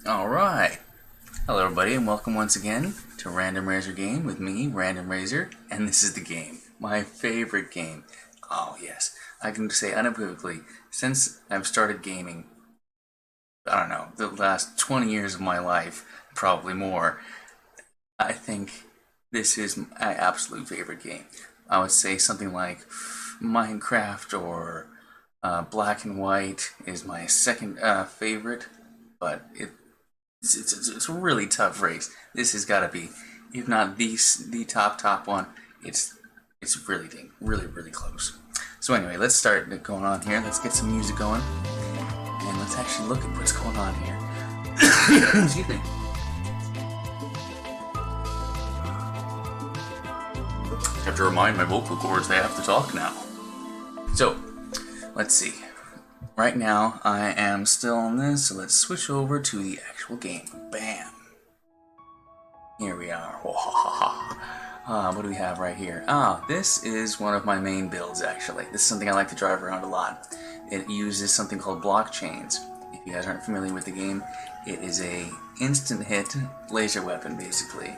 Alright. Hello everybody and welcome once again to Random Razor Game with me, Random Razor, and this is the game. My favorite game. Oh yes. I can say unequivocally, since I've started gaming, I don't know, the last 20 years of my life, probably more, I think this is my absolute favorite game. I would say something like Minecraft or Black and White is my second favorite, but it's a really tough race. This has got to be, if not the top one. It's really close. So anyway, let's start going on here. Let's get some music going, and let's actually look at what's going on here. Excuse me. I have to remind my vocal cords they have to talk now. So let's see. Right now, I am still on this, so let's switch over to the actual game. Bam! Here we are. What do we have right here? This is one of my main builds, actually. This is something I like to drive around a lot. It uses something called blockchains. If you guys aren't familiar with the game, it is a instant hit laser weapon, basically.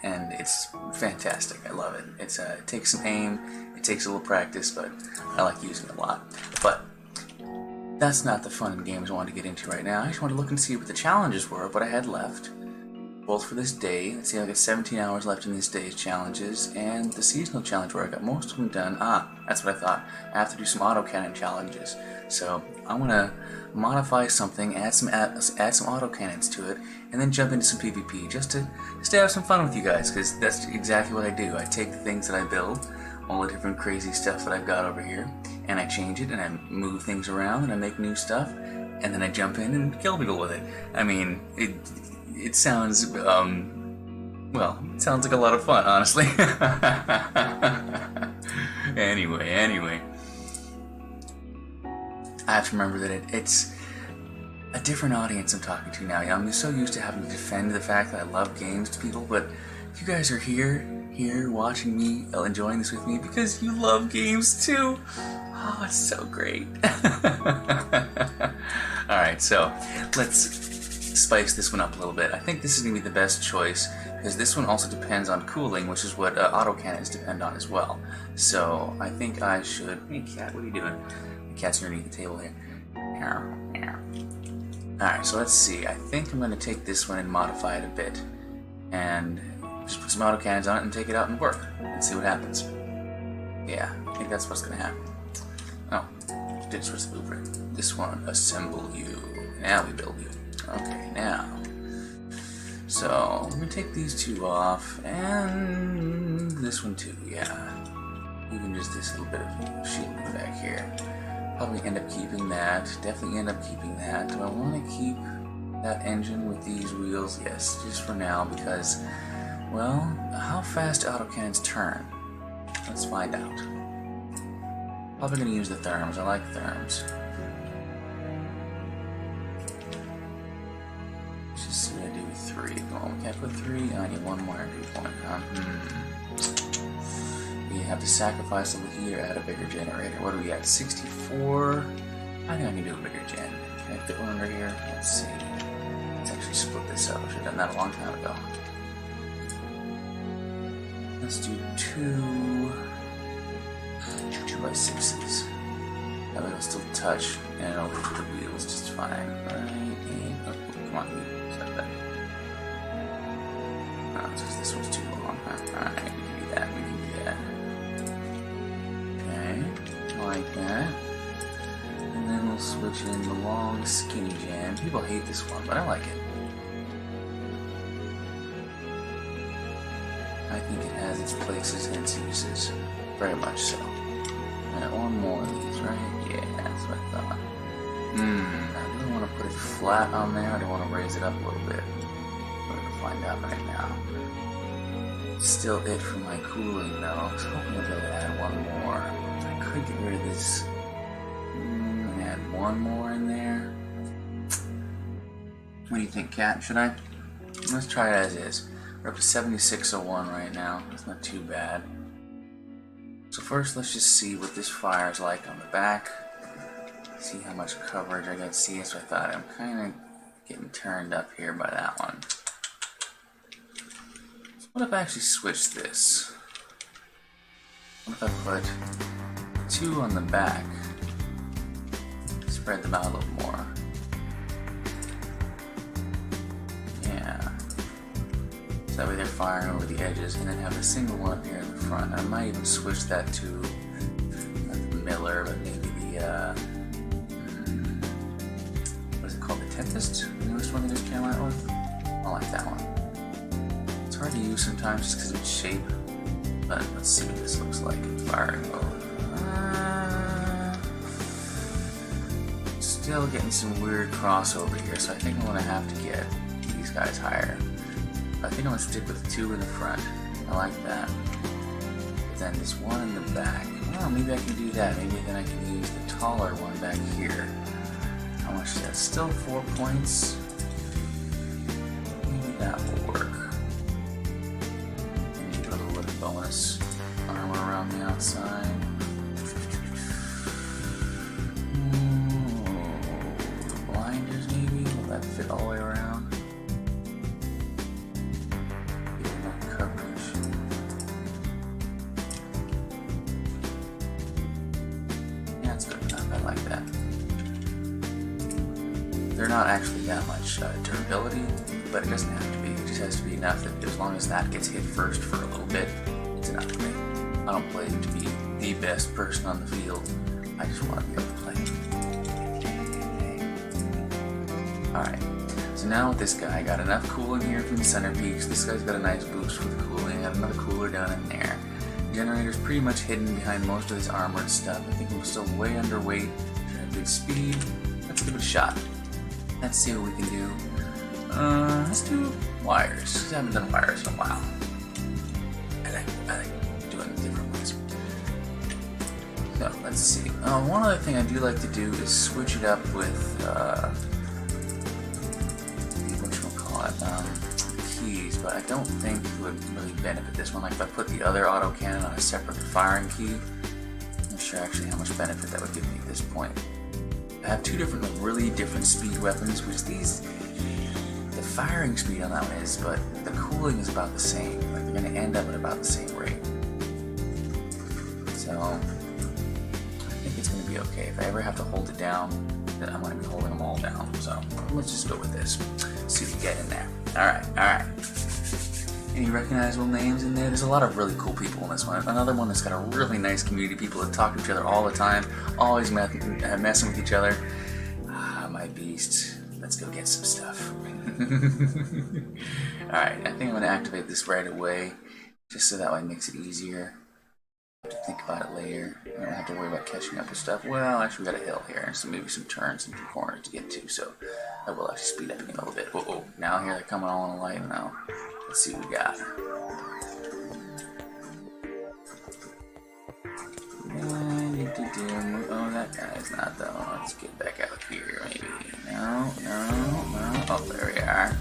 And it's fantastic. I love it. It takes some aim, it takes a little practice, but I like using it a lot. But that's not the fun games I wanted to get into right now. I just wanted to look and see what the challenges were, what I had left, both for this day. Let's see, I got 17 hours left in this day's challenges, and the seasonal challenge where I got most of them done. That's what I thought. I have to do some autocannon challenges. So I'm gonna modify something, add some autocannons to it, and then jump into some PvP just to have some fun with you guys, because that's exactly what I do. I take the things that I build, all the different crazy stuff that I've got over here, and I change it, and I move things around, and I make new stuff, and then I jump in and kill people with it. I mean, it sounds, well, it sounds like a lot of fun, honestly. Anyway. I have to remember that it's a different audience I'm talking to now. I'm so used to having to defend the fact that I love games to people, but you guys are here watching me, enjoying this with me because you love games too. Oh, it's so great. Alright, so let's spice this one up a little bit. I think this is going to be the best choice because this one also depends on cooling, which is what autocannons depend on as well. So I think I should... Hey cat, what are you doing? The cat's underneath the table here. Alright, so let's see. I think I'm going to take this one and modify it a bit. And just put some autocannons on it and take it out and work. And see what happens. Yeah, I think that's what's going to happen. Oh, did switch the blueprint. This one, assemble you. Now we build you. Okay, now. So, I'm going to take these two off, and this one too, yeah. Even just this little bit of shielding back here. Probably end up keeping that. Definitely end up keeping that. Do I want to keep that engine with these wheels? Yes, just for now, because, well, how fast do autocannons turn? Let's find out. Probably going to use the therms. I like therms. Let's just see what I do with 3. Well, we can't put 3. I need one more entry point. We have to sacrifice over here, add a bigger generator. What do we got? 64? I think I can do a bigger gen. Can I fit one under here? Let's see. Let's actually split this up. I should have done that a long time ago. Let's do 2 2x6s. That way it'll still touch and it'll put the wheels just fine. Right, and oh, come on, stop that. No, it's just this one's too long. Alright, we can do that, Okay, like that. And then we'll switch in the long skinny gen. People hate this one, but I like it. I think it has its places and its uses. Very much so. Alright, one more of these, right? Yeah, that's what I thought. I really want to put it flat on there. I don't want to raise it up a little bit. We're going to find out right now. It's still it for my cooling, though. I was hoping I'd be able to add one more. I could get rid of this. And add one more in there. What do you think, Cat? Should I? Let's try it as is. We're up to 7601 right now. That's not too bad. So first, let's just see what this fire is like on the back. See how much coverage I got. See, that's what I thought. I'm kind of getting turned up here by that one. So what if I actually switch this? What if I put 2 on the back? Spread them out a little more. Yeah. So that way they're firing over the edges, and then have a single one up here in the front. I might even switch that to not the Miller, but maybe the what is it called? The Tempest? The newest one they just came out with? I like that one. It's hard to use sometimes just because of its shape. But let's see what this looks like in firing mode. Still getting some weird crossover here, so I think I'm going to have to get these guys higher. I think I'm going to stick with 2 in the front. I like that. But then this one in the back. Well, maybe I can do that. Maybe then I can use the taller one back here. How much is that? Still 4 points. Maybe that will work. Maybe a little bit of bonus armor around the outside. The blinders maybe? Will that fit all the way around? Get enough coverage. Yeah, it's good enough. I like that. They're not actually that much durability, but it doesn't have to be. It just has to be enough that as long as that gets hit first for a little bit, it's enough for me. I don't play to be the best person on the field. I just want to be able to play. Alright, so now with this guy, I got enough cooling here from the centerpiece. This guy's got a nice boost for the cooling. I got another cooler down in there. Generator's pretty much hidden behind most of this armored stuff. I think I'm still way underweight. At good speed. Let's give it a shot. Let's see what we can do. Let's do wires. I haven't done wires in a while. I like doing different ways. So let's see. One other thing I do like to do is switch it up with keys, but I don't think it would really benefit this one. Like if I put the other autocannon on a separate firing key, I'm not sure actually how much benefit that would give me at this point. I have 2 different, really different speed weapons, which the firing speed on that one is, but the cooling is about the same. Like they're going to end up at about the same rate. So I think it's going to be okay. If I ever have to hold it down, then I'm going to be holding them all down. So let's just go with this. See what we get in there. Alright. Any recognizable names in there? There's a lot of really cool people in this one. Another one that's got a really nice community. People that talk to each other all the time, always messing with each other. My beast. Let's go get some stuff. Alright, I think I'm going to activate this right away, just so that way it makes it easier. I have to think about it later. I don't have to worry about catching up with stuff. Well, actually we got a hill here, and so maybe some turns and some corners to get to, so I will actually speed up a little bit. Oh, now here they're coming all in a light now. Let's see what we got. Oh, that guy's not though. Let's get back out here, maybe. No. Oh, there we are.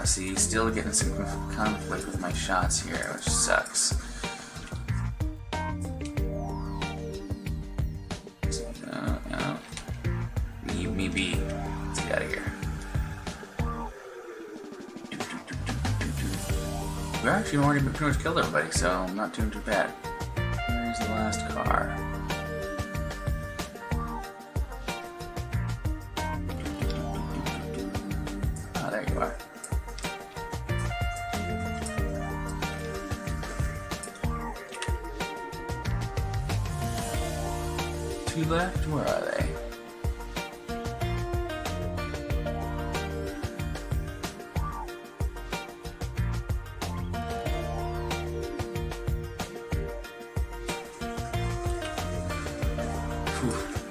See, still getting some conflict with my shots here, which sucks. No. Me be. Let's get out of here. We actually already pretty much killed everybody, so I'm not doing too bad. Where's the last car? Oh, there you are. Two left? Where are they?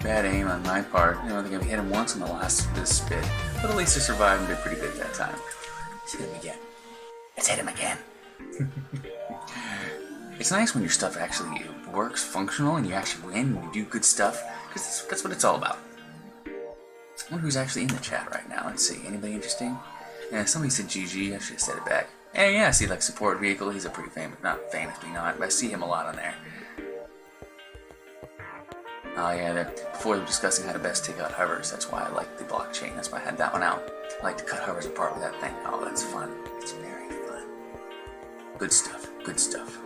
Bad aim on my part. I don't think I've hit him once in the last this bit, but at least I survived and did pretty good that time. Let's hit him again. Let's hit him again. It's nice when your stuff actually works, functional, and you actually win and you do good stuff, because that's what it's all about. I wonder who's actually in the chat right now. Let's see. Anybody interesting? Yeah, somebody said GG. I should have said it back. Hey, yeah, I see like support vehicle. He's a pretty famous, not famous, but not, but I see him a lot on there. Oh yeah, before they were discussing how to best take out hovers. That's why I like the blockchain. That's why I had that one out. I like to cut hovers apart with that thing. Oh, that's fun. It's very fun. Good stuff. Good stuff.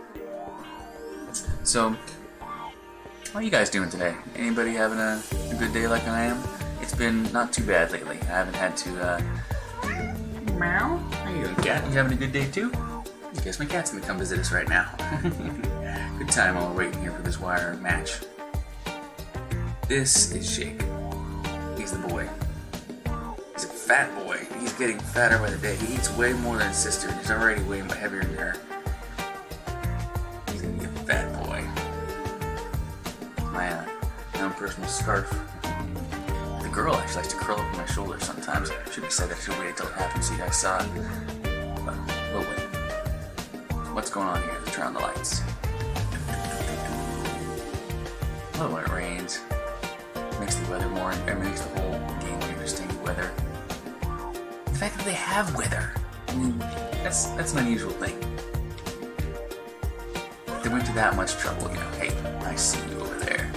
So, how are you guys doing today? Anybody having a good day like I am? It's been not too bad lately. I haven't had to, Meow? How you doing, cat? You having a good day too? I guess my cat's gonna come visit us right now. Good time while we're waiting here for this wire match. This is Jake. He's the boy. He's a fat boy. He's getting fatter by the day. He eats way more than his sister. He's already way heavier than her. He's gonna be a fat boy. My own personal scarf. The girl actually likes to curl up on my shoulder sometimes. Should be said that she'll wait until it happens so you guys saw it. But we'll wait. What's going on here? Let's turn on the lights. I love when it rains. Makes the weather more, it makes the whole game more interesting. Weather. The fact that they have weather. I mean, that's an unusual thing. They went to that much trouble, you know. Hey, I see you over there.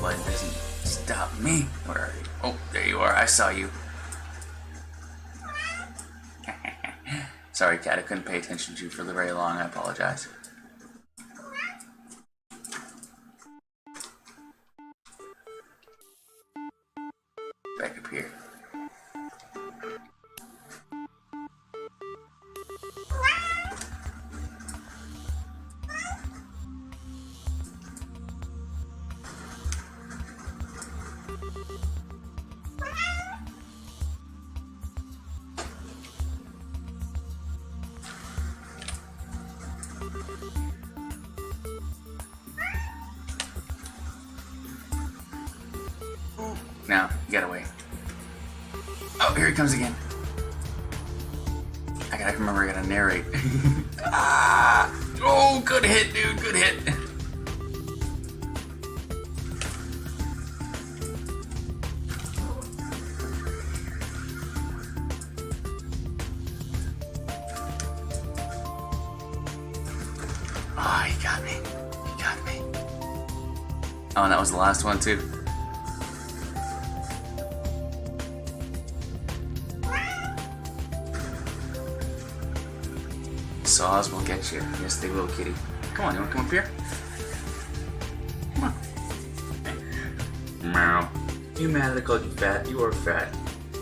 But it doesn't stop me. Where are you? Oh, there you are. I saw you. Sorry, cat. I couldn't pay attention to you for very long. I apologize. Back up here. Now, get away. Oh, here he comes again. I gotta remember, I gotta narrate. Ah! Oh, good hit, dude, good hit. Oh, he got me. He got me. Oh, and that was the last one, too. Saws will get you. Yes, they will, kitty. Come on, you wanna come up here? Come on. Meow. You mad that I called you fat? You are fat.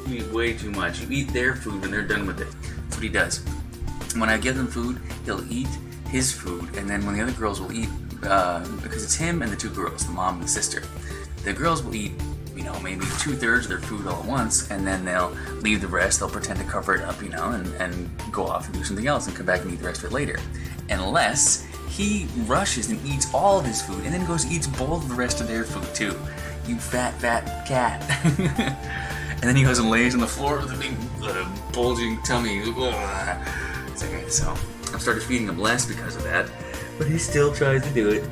You eat way too much. You eat their food when they're done with it. That's what he does. When I give them food, he'll eat his food, and then when the other girls will eat, because it's him and the two girls, the mom and the sister, the girls will eat, you know, maybe 2/3 of their food all at once, and then they'll leave the rest. They'll pretend to cover it up, you know, and go off and do something else and come back and eat the rest of it later. Unless he rushes and eats all of his food and then goes and eats both of the rest of their food too. You fat cat. And then he goes and lays on the floor with a big bulging tummy. It's okay, so I've started feeding him less because of that, but he still tries to do it.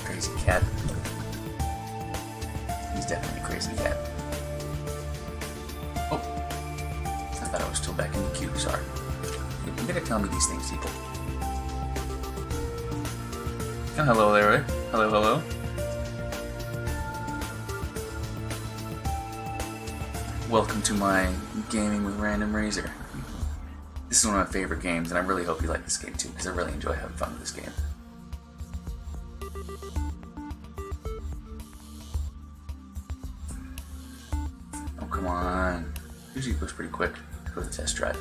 Crazy cat. He's definitely a crazy cat. Oh, I thought I was still back in the queue. Sorry. You gotta tell me these things, people. Oh, hello there, Ray. Hello, hello. Welcome to my Gaming with Random Razor. This is one of my favorite games, and I really hope you like this game too, because I really enjoy having fun with this game. Oh, come on. Usually it goes pretty quick. Let's go to the test drive.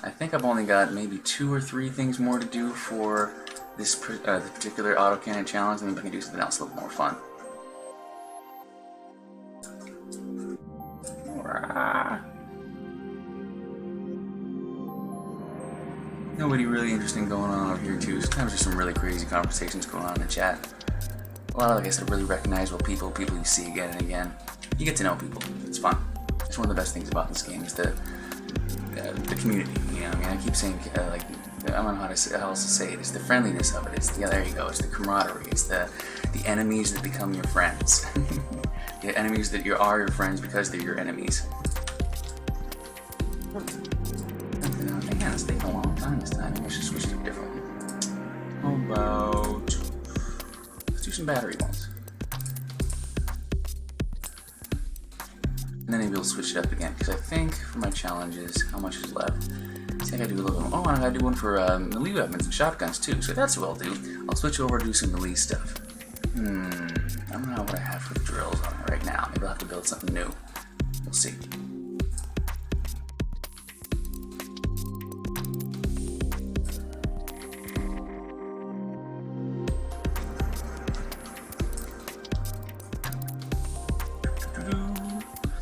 I think I've only got maybe 2 or 3 things more to do for this particular autocannon challenge, and then we can do something else a little more fun. Nobody really interesting going on over here too. Sometimes there's some really crazy conversations going on in the chat. A lot of, like I said, really recognizable people you see again and again. You get to know people. It's fun. It's one of the best things about this game is the community. You know, I mean, I keep saying like, I don't know how else to say it. It's the friendliness of it. It's there you go. It's the camaraderie. It's the enemies that become your friends. The enemies that are your friends because they're your enemies. Man, it's taking a long time this time. I should switch to a different one. How about... let's do some battery ones. And then maybe we'll switch it up again, because I think for my challenges, how much is left? I think I do a little bit. Oh, and I gotta do one for melee weapons and shotguns too, so that's what I'll do. I'll switch over and do some melee stuff. I don't know what I have for the drills on it right now. Maybe I'll have to build something new. We'll see.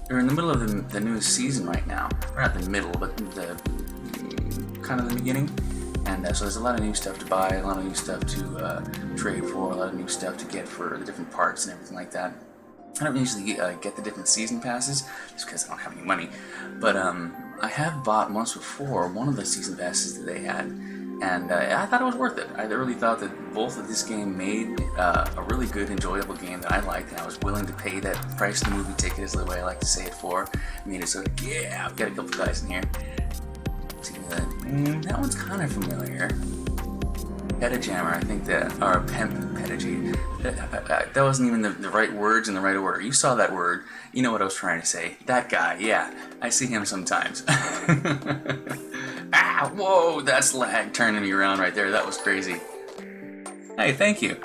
We're in the middle of the new season right now. We're not the middle, but the kind of the beginning. And so there's a lot of new stuff to buy, a lot of new stuff to trade for, a lot of new stuff to get for the different parts and everything like that. I don't usually get the different season passes, just because I don't have any money. But I have bought once before one of the season passes that they had, and I thought it was worth it. I really thought that both of this game made a really good, enjoyable game that I liked, and I was willing to pay that price of the movie ticket, is the way I like to say it for. I mean, it's so, yeah, I've got a couple guys in here. See that one's kind of familiar. Petajammer, I think that, or Petagy. That wasn't even the right words in the right order. You saw that word, you know what I was trying to say. That guy, yeah, I see him sometimes. Ah, whoa, that's lag turning me around right there. That was crazy. Hey, thank you.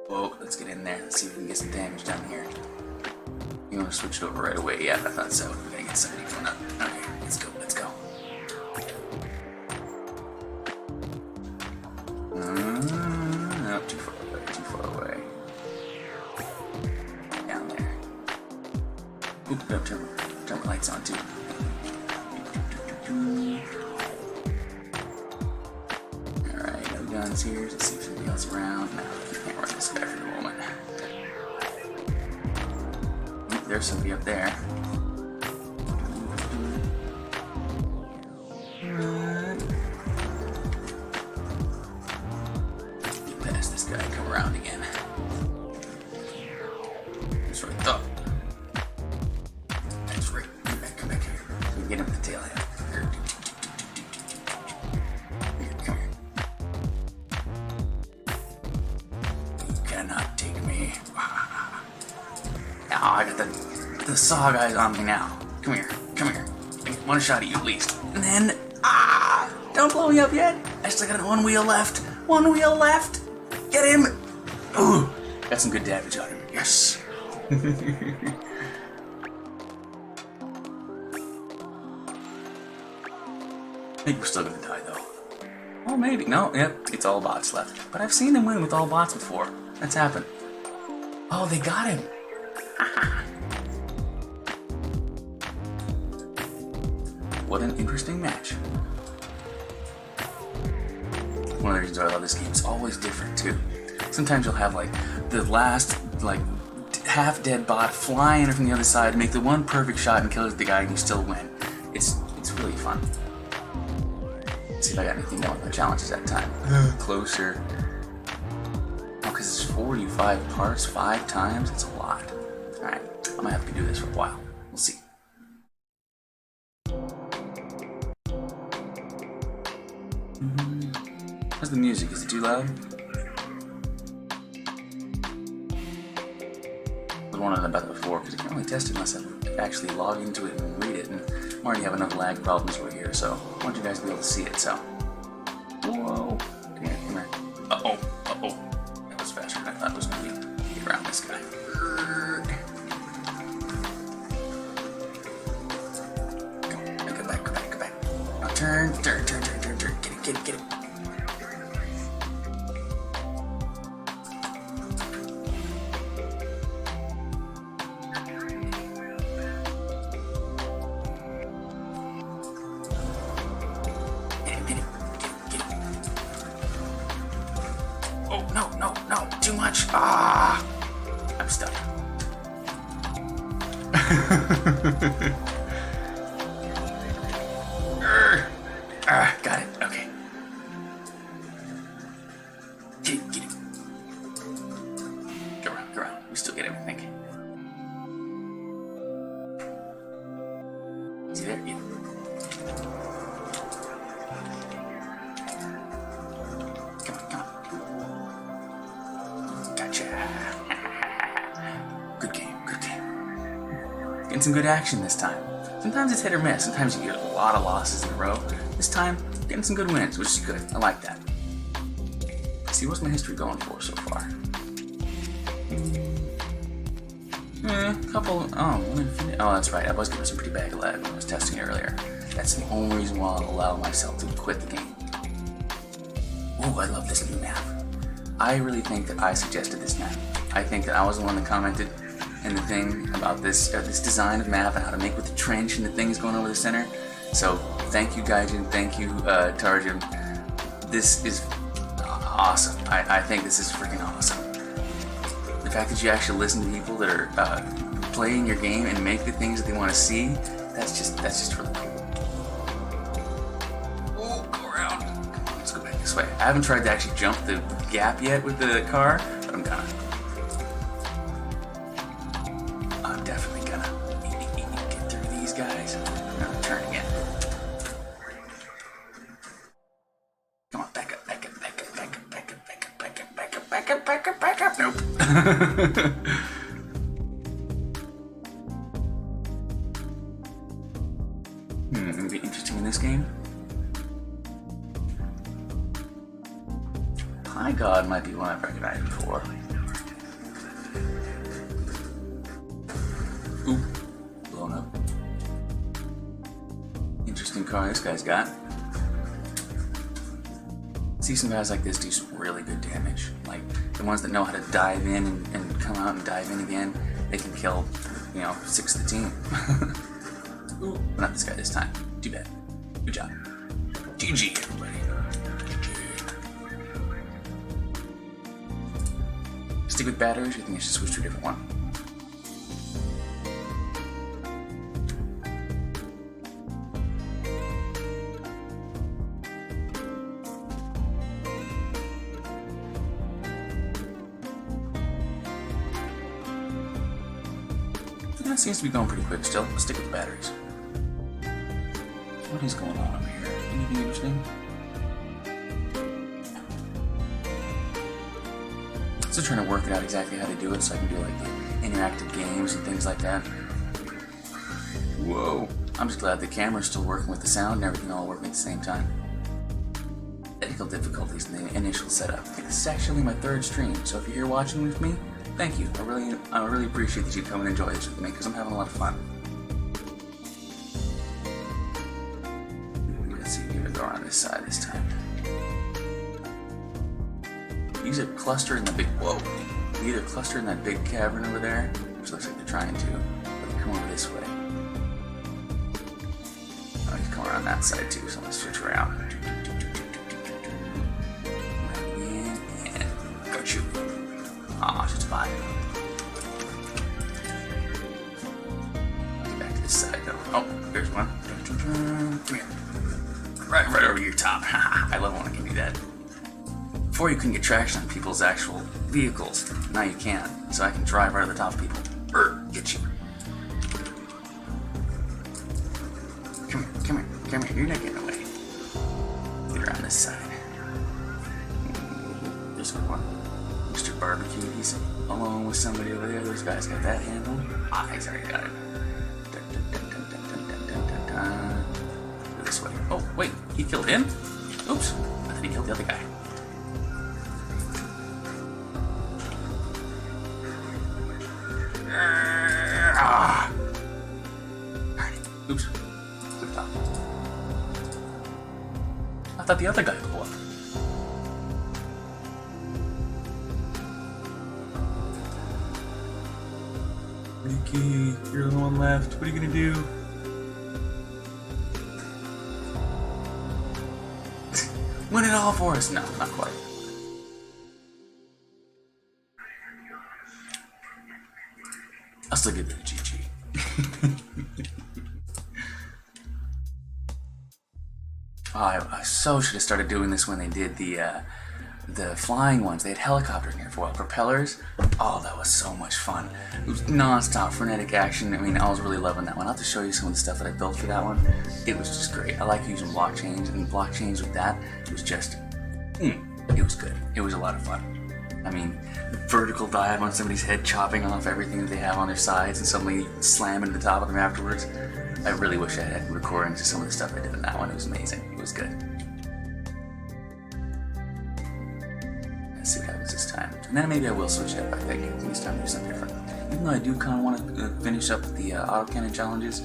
Whoa, let's get in there. Let's see if we can get some damage down here. You want to switch it over right away? Yeah, I thought so. We gotta get somebody coming up. Okay, let's go, let's go. No, too far away. Down there. Oop, no, turn my lights on too. Alright, no guns here. Let's see if there's anything else around. No, can't run this guy for the moment. Oop, there's somebody up there. Guy come around again. That's right. Oh. That's right. Come back here. We can get him at the tail head. Here, come here. You cannot take me. Now I got the saw guys on me now. Come here. Come here. I get one shot at you at least. And then don't blow me up yet. I still got one wheel left. One wheel left. Get him! Ooh, got some good damage on him. Yes! I think we're still gonna die though. Oh, maybe. No, yep, it's all bots left. But I've seen them win with all bots before. That's happened. Oh, they got him! What an interesting match. One of the reasons I love this game, it's always different too. Sometimes you'll have like the last half dead bot flying from the other side to make the one perfect shot and kills the guy and you still win. It's really fun. Let's see if I got anything done with my challenges that time. Closer. Oh, because it's 45 parts 5 times? It's a lot. Alright, I'm gonna have to do this for a while. We'll see. How's the music? Is it too loud? I was wondering about that before because I can't really test it unless I actually log into it and read it, and I already have enough lag problems over here, so I want you guys to be able to see it. So, whoa, come here. Uh-oh, that was faster than I thought it was going to be. Get around this guy. Go back. Now turn. Get it. No, too much. I'm stuck. Got it. Okay. Get it. Go around. We still get everything. Is he there? Yeah. getting some good action this time. Sometimes it's hit or miss. Sometimes you get a lot of losses in a row. This time, getting some good wins, which is good. I like that. Let's see, what's my history going for so far? Oh, that's right. I was getting some pretty bad lag when I was testing it earlier. That's the only reason why I'll allow myself to quit the game. Oh, I love this new map. I really think that I suggested this map. I think that I was the one that commented in the thing about this design of map and how to make with the trench and the things going over the center. So thank you, Gaijin. Thank you, Tarjun. This is awesome. I think this is freaking awesome. The fact that you actually listen to people that are playing your game and make the things that they want to see, that's just really cool. Oh, go around. Come on, let's go back this way. I haven't tried to actually jump the gap yet with the car, but I'm gonna. I'm definitely gonna get through these guys. I'm gonna turn again. Come on, back up. Nope. Gonna be interesting in this game. High God might be one I've recognized before. Ooh, blown up. Interesting car this guy's got. See some guys like this do some really good damage. Like the ones that know how to dive in and come out and dive in again, they can kill, 6 of the team. Ooh, but not this guy this time. Too bad. Good job. GG, everybody. Stick with batteries, or you think I should switch to a different one? That seems to be going pretty quick still. Let's stick with the batteries. What is going on over here? Anything interesting? Still trying to work it out exactly how to do it so I can do like the interactive games and things like that. Whoa. I'm just glad the camera's still working with the sound and everything all working at the same time. Technical difficulties in the initial setup. This is actually my 3rd stream, so if you're here watching with me, thank you. I really appreciate that you come and enjoy this with me because I'm having a lot of fun. Let's see, give it a go on this side this time. You either cluster in the big You either cluster in that big cavern over there, which looks like they're trying to, or they come over this way. Oh, you come around that side too, so let's switch around. And got you. Ah, just fine. Get back to this side though. Oh, there's one. Come here. Right over your top. I love when I can do that. Before you couldn't get traction on people's actual vehicles. Now you can. So I can drive right over the top of people. Get you. Come here. You're not getting away. Get around this side. There's one. Mr. Barbecue, he's alone with somebody over there. Those guys got that handled. He's already got it. Go this way. Oh, wait, he killed him? Oops, I thought he killed the other guy. Alright, oops. Clicked off. I thought the other guy blew up. Ricky, you're the one left. What are you gonna do? Win it all for us? No, not quite. I'll still give it a GG. I so should have started doing this when they did the flying ones. They had helicopters in here for a while. Propellers. Oh, that was so much fun. It was non-stop frenetic action. I mean, I was really loving that one. I'll have to show you some of the stuff that I built for that one. It was just great. I like using blockchains, and blockchains with that, it was just, it was good. It was a lot of fun. I mean, vertical dive on somebody's head, chopping off everything that they have on their sides, and suddenly slamming the top of them afterwards. I really wish I had recordings of some of the stuff I did in that one. It was amazing. It was good. Let's see what happens this time. And then maybe I will switch it up, I think. This time do something different. Even though I do kind of want to finish up the autocannon challenges,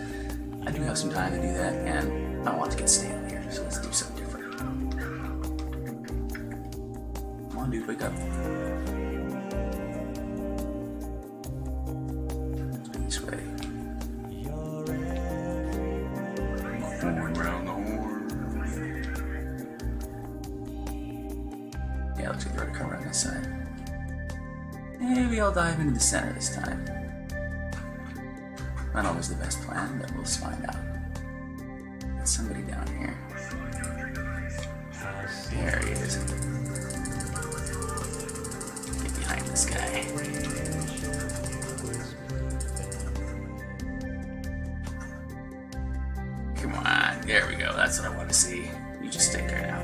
I do have some time to do that, and I want to get stale here, so let's do something different. Come on, dude, wake up. Let's go this way. Horn round the horn. Yeah, looks like we're gonna come around this side. Maybe I'll dive into the center this time. Not always the best plan, but we'll find out. There's somebody down here. There he is. Get behind this guy. Come on, there we go. That's what I want to see. You just stay there now.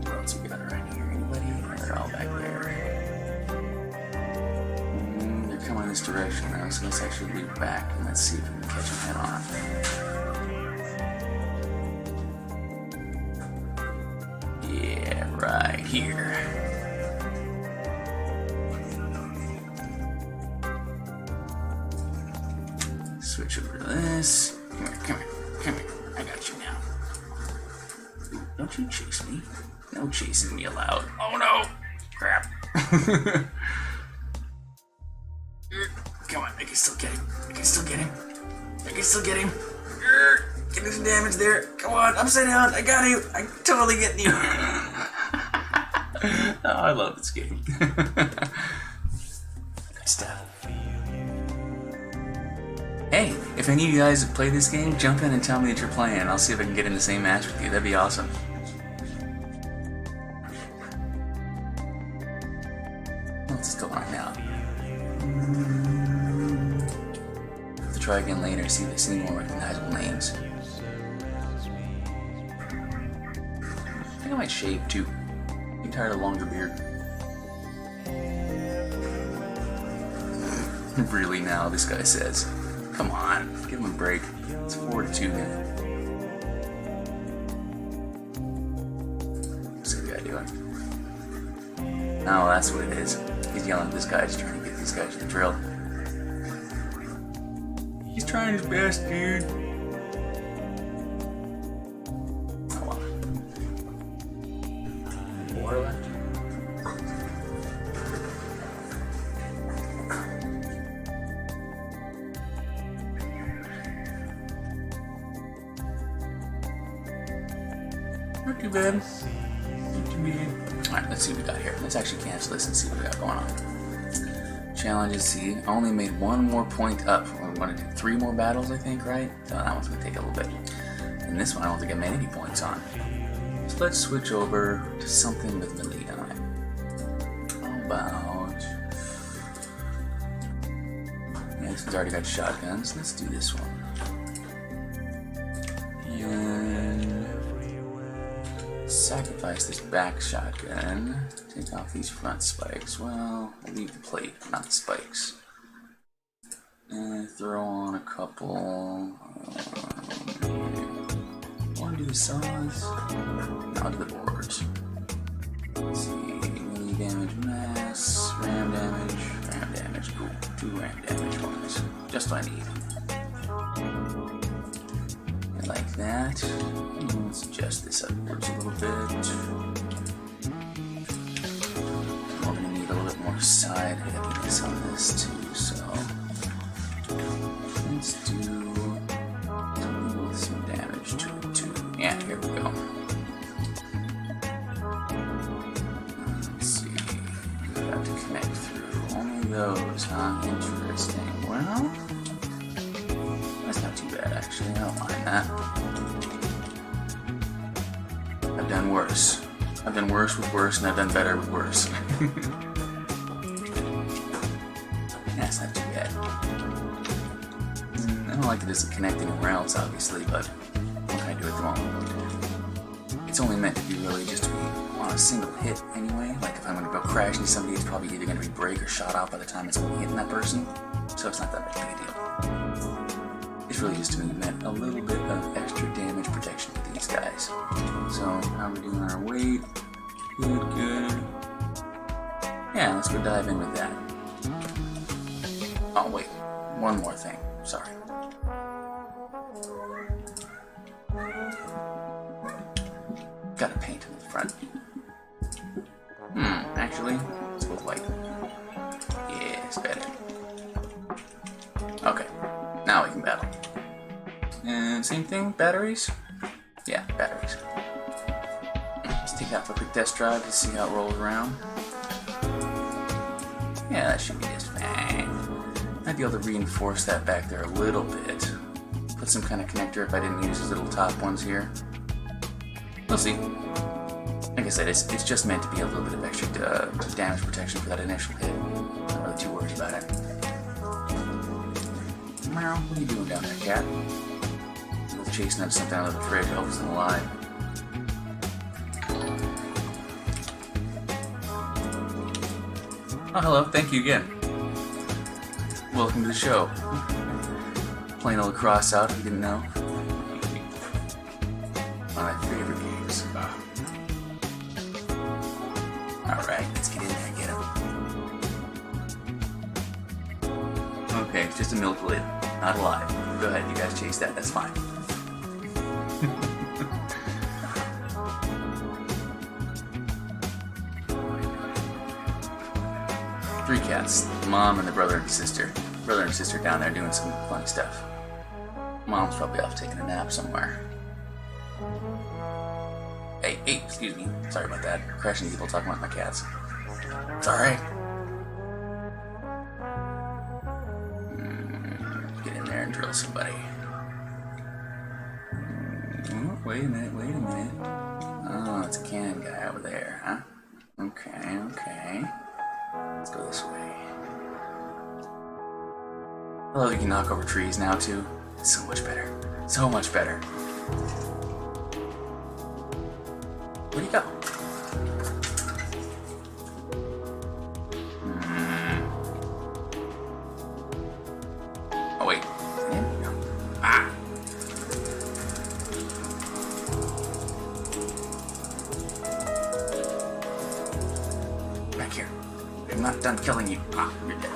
What else we got around here? Anybody? They're all back there. They're coming this direction now, so let's actually loop back and let's see if we can catch them head on. Yeah, right here. Switch over to this. Come here, come here, come here. I got you now. Don't you chase me. No chasing me allowed. Oh no! Crap. Come on, I can still get him. I can still get him. I can still get him. Getting some damage there. Come on, upside down. I got you. I'm totally getting you. Oh, I love this game. Nice stuff. Hey, if any of you guys have played this game, jump in and tell me that you're playing. I'll see if I can get in the same match with you. That'd be awesome. What's going on now? Have to try again later, see if there's any more recognizable names. I think I might shave too. I'm tired of longer beard. Really now, this guy says. Come on, give him a break. It's 4-2 now. What's this guy doing? Oh, that's what it is. He's yelling at this guy, just trying to get these guys to the drill. He's trying his best, dude. Oh well. Water left? Not too bad. Not too bad. Alright, let's see what we got here. Let's actually cancel this and see what we got going on. Challenges, see, I only made one more point up. We want to do 3 more battles, I think, right? So that one's going to take a little bit. And this one, I don't think I made any points on. So let's switch over to something with melee time. How about... Yeah, this one's already got shotguns. Let's do this one. And... sacrifice this back shotgun. Take off these front spikes. Well, I'll leave the plate, not the spikes. And throw on a couple. Want to do the saws? No, I'll do the boards. Let's see. Melee damage, mass, ram damage. Cool. 2 ram damage points. Just what I need. Like that. Let's adjust this upwards a little bit. We're going to need a little bit more side heaviness on this too, so let's do something with some damage to it too. Yeah, here we go. Let's see. We have to connect through only those, huh? Interesting. Well, that's not too bad, actually. I don't mind that. I've done worse. I've done worse with worse, and I've done better with worse. That's not too bad. I don't like that it's connecting anywhere else, obviously, but what can I do at the moment? It's only meant to be really just to be on a single hit anyway. Like if I'm going to go crash into somebody, it's probably either going to be break or shot out by the time it's going to be hitting that person. So it's not that big a deal. It's really just to meant a little bit of extra damage protection for these guys. So how are we doing our weight? Good, good. Yeah, let's go dive in with that. Oh wait, one more thing. Sorry. Gotta paint in the front. Actually, let's go with white. Yeah, it's better. Okay, now we can battle. And same thing, batteries? Yeah, batteries. Let's take that for a quick test drive to see how it rolls around. Yeah, that should be just fine. Might be able to reinforce that back there a little bit. Put some kind of connector if I didn't use these little top ones here. We'll see. Like I said, it's just meant to be a little bit of extra damage protection for that initial hit. Not really too worried about it. Meow, what are you doing down there, cat? You're chasing up something out of the fridge, I wasn't alive. Oh, hello, thank you again. Welcome to the show. Playing old Crossout, if you didn't know. One of my favorite games. Alright, let's get in there and get him. Okay, it's just a milk lid, not alive. Go ahead, you guys chase that, that's fine. Three cats, the mom and the brother and sister. Brother and sister down there doing some funny stuff. Mom's probably off taking a nap somewhere. Hey, excuse me. Sorry about that. Crashing people talking about my cats. It's alright. Get in there and drill somebody. Oh, wait a minute. Oh, it's a cannon guy over there, huh? Okay. Let's go this way. I love you can knock over trees now, too. It's so much better. So much better. Where'd he go? Oh, wait. No. Ah! Back here. I'm not done killing you. Ah, you're dead.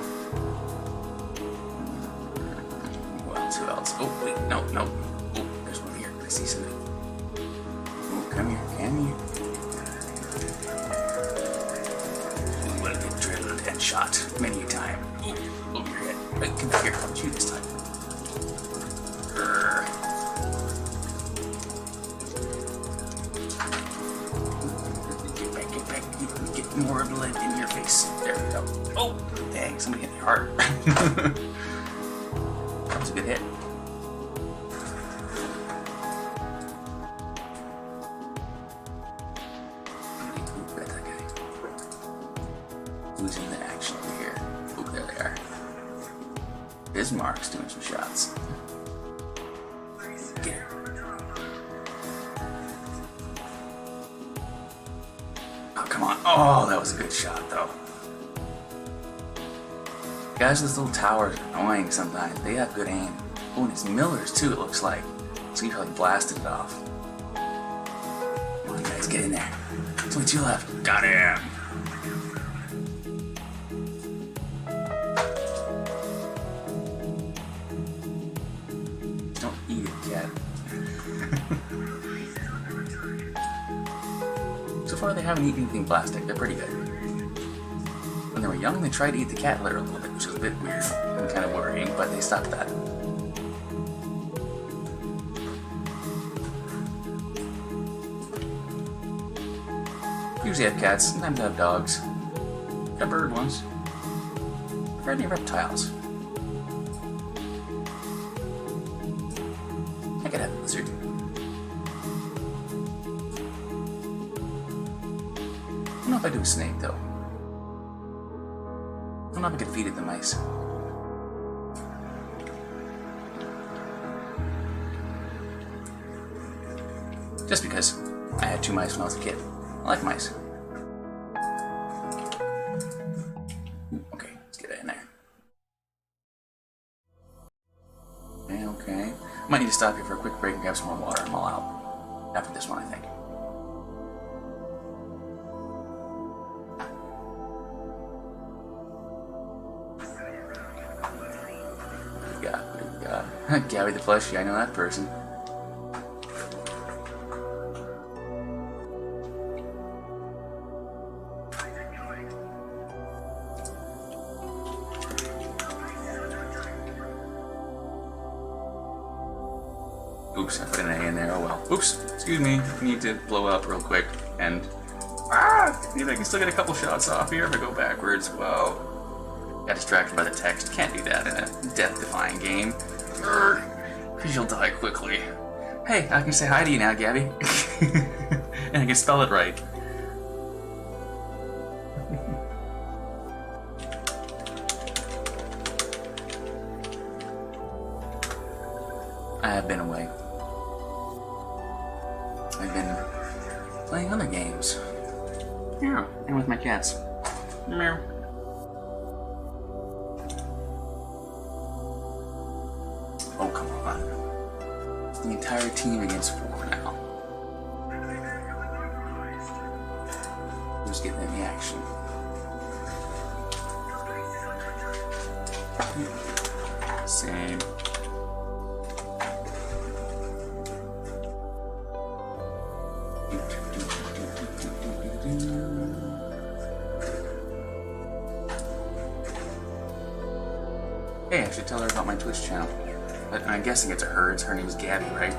Who else? Oh, wait, no. Oh, there's one here. I see something. Oh, come here. Ooh, what a good drilled and shot many a time. Ooh, over your head. Wait, come back here. I'll shoot this time. Get back. Get more blood in your face. There we go. Oh, dang, somebody hit me hard. That was a good hit. Got that guy. Who's in the action over here? Oh, there they are. Bismarck's doing some shots. Get her. Oh, come on. Oh, that was a good shot, though. Guys with those little towers are annoying sometimes. They have good aim. Oh, and it's Miller's, too, it looks like. So he probably blasted it off. Come on, guys, get in there. There's only two left. Got him. Don't eat it, cat. So far, they haven't eaten anything plastic. They're pretty good. When they were young, they tried to eat the cat litter a little bit, which was a bit weird and kind of worrying, but they stopped that. Usually have cats, sometimes I have dogs. Got a bird once. Are any reptiles? I could have a lizard. I don't know if I do a snake though. I don't know if I could feed it the mice. Just because I had 2 mice when I was a kid. I like mice. to stop here for a quick break and grab some more water. I'm all out. After this one, I think. What do we got? Gabby the plushie, I know that person. Oops, I put an A in there, oh well. Oops, excuse me, I need to blow up real quick, and... maybe I can still get a couple shots off here if I go backwards. Whoa. Got distracted by the text, can't do that in a death-defying game. Because you'll die quickly. Hey, I can say hi to you now, Gabby. And I can spell it right. I have been away. I've been playing other games. Yeah, and with my cats. Meow. Oh, come on. It's the entire team against 4 now. Who's getting in the action? Same. Hey, I should tell her about my Twitch channel. But I'm guessing it's a her. Her name is Gabby, right?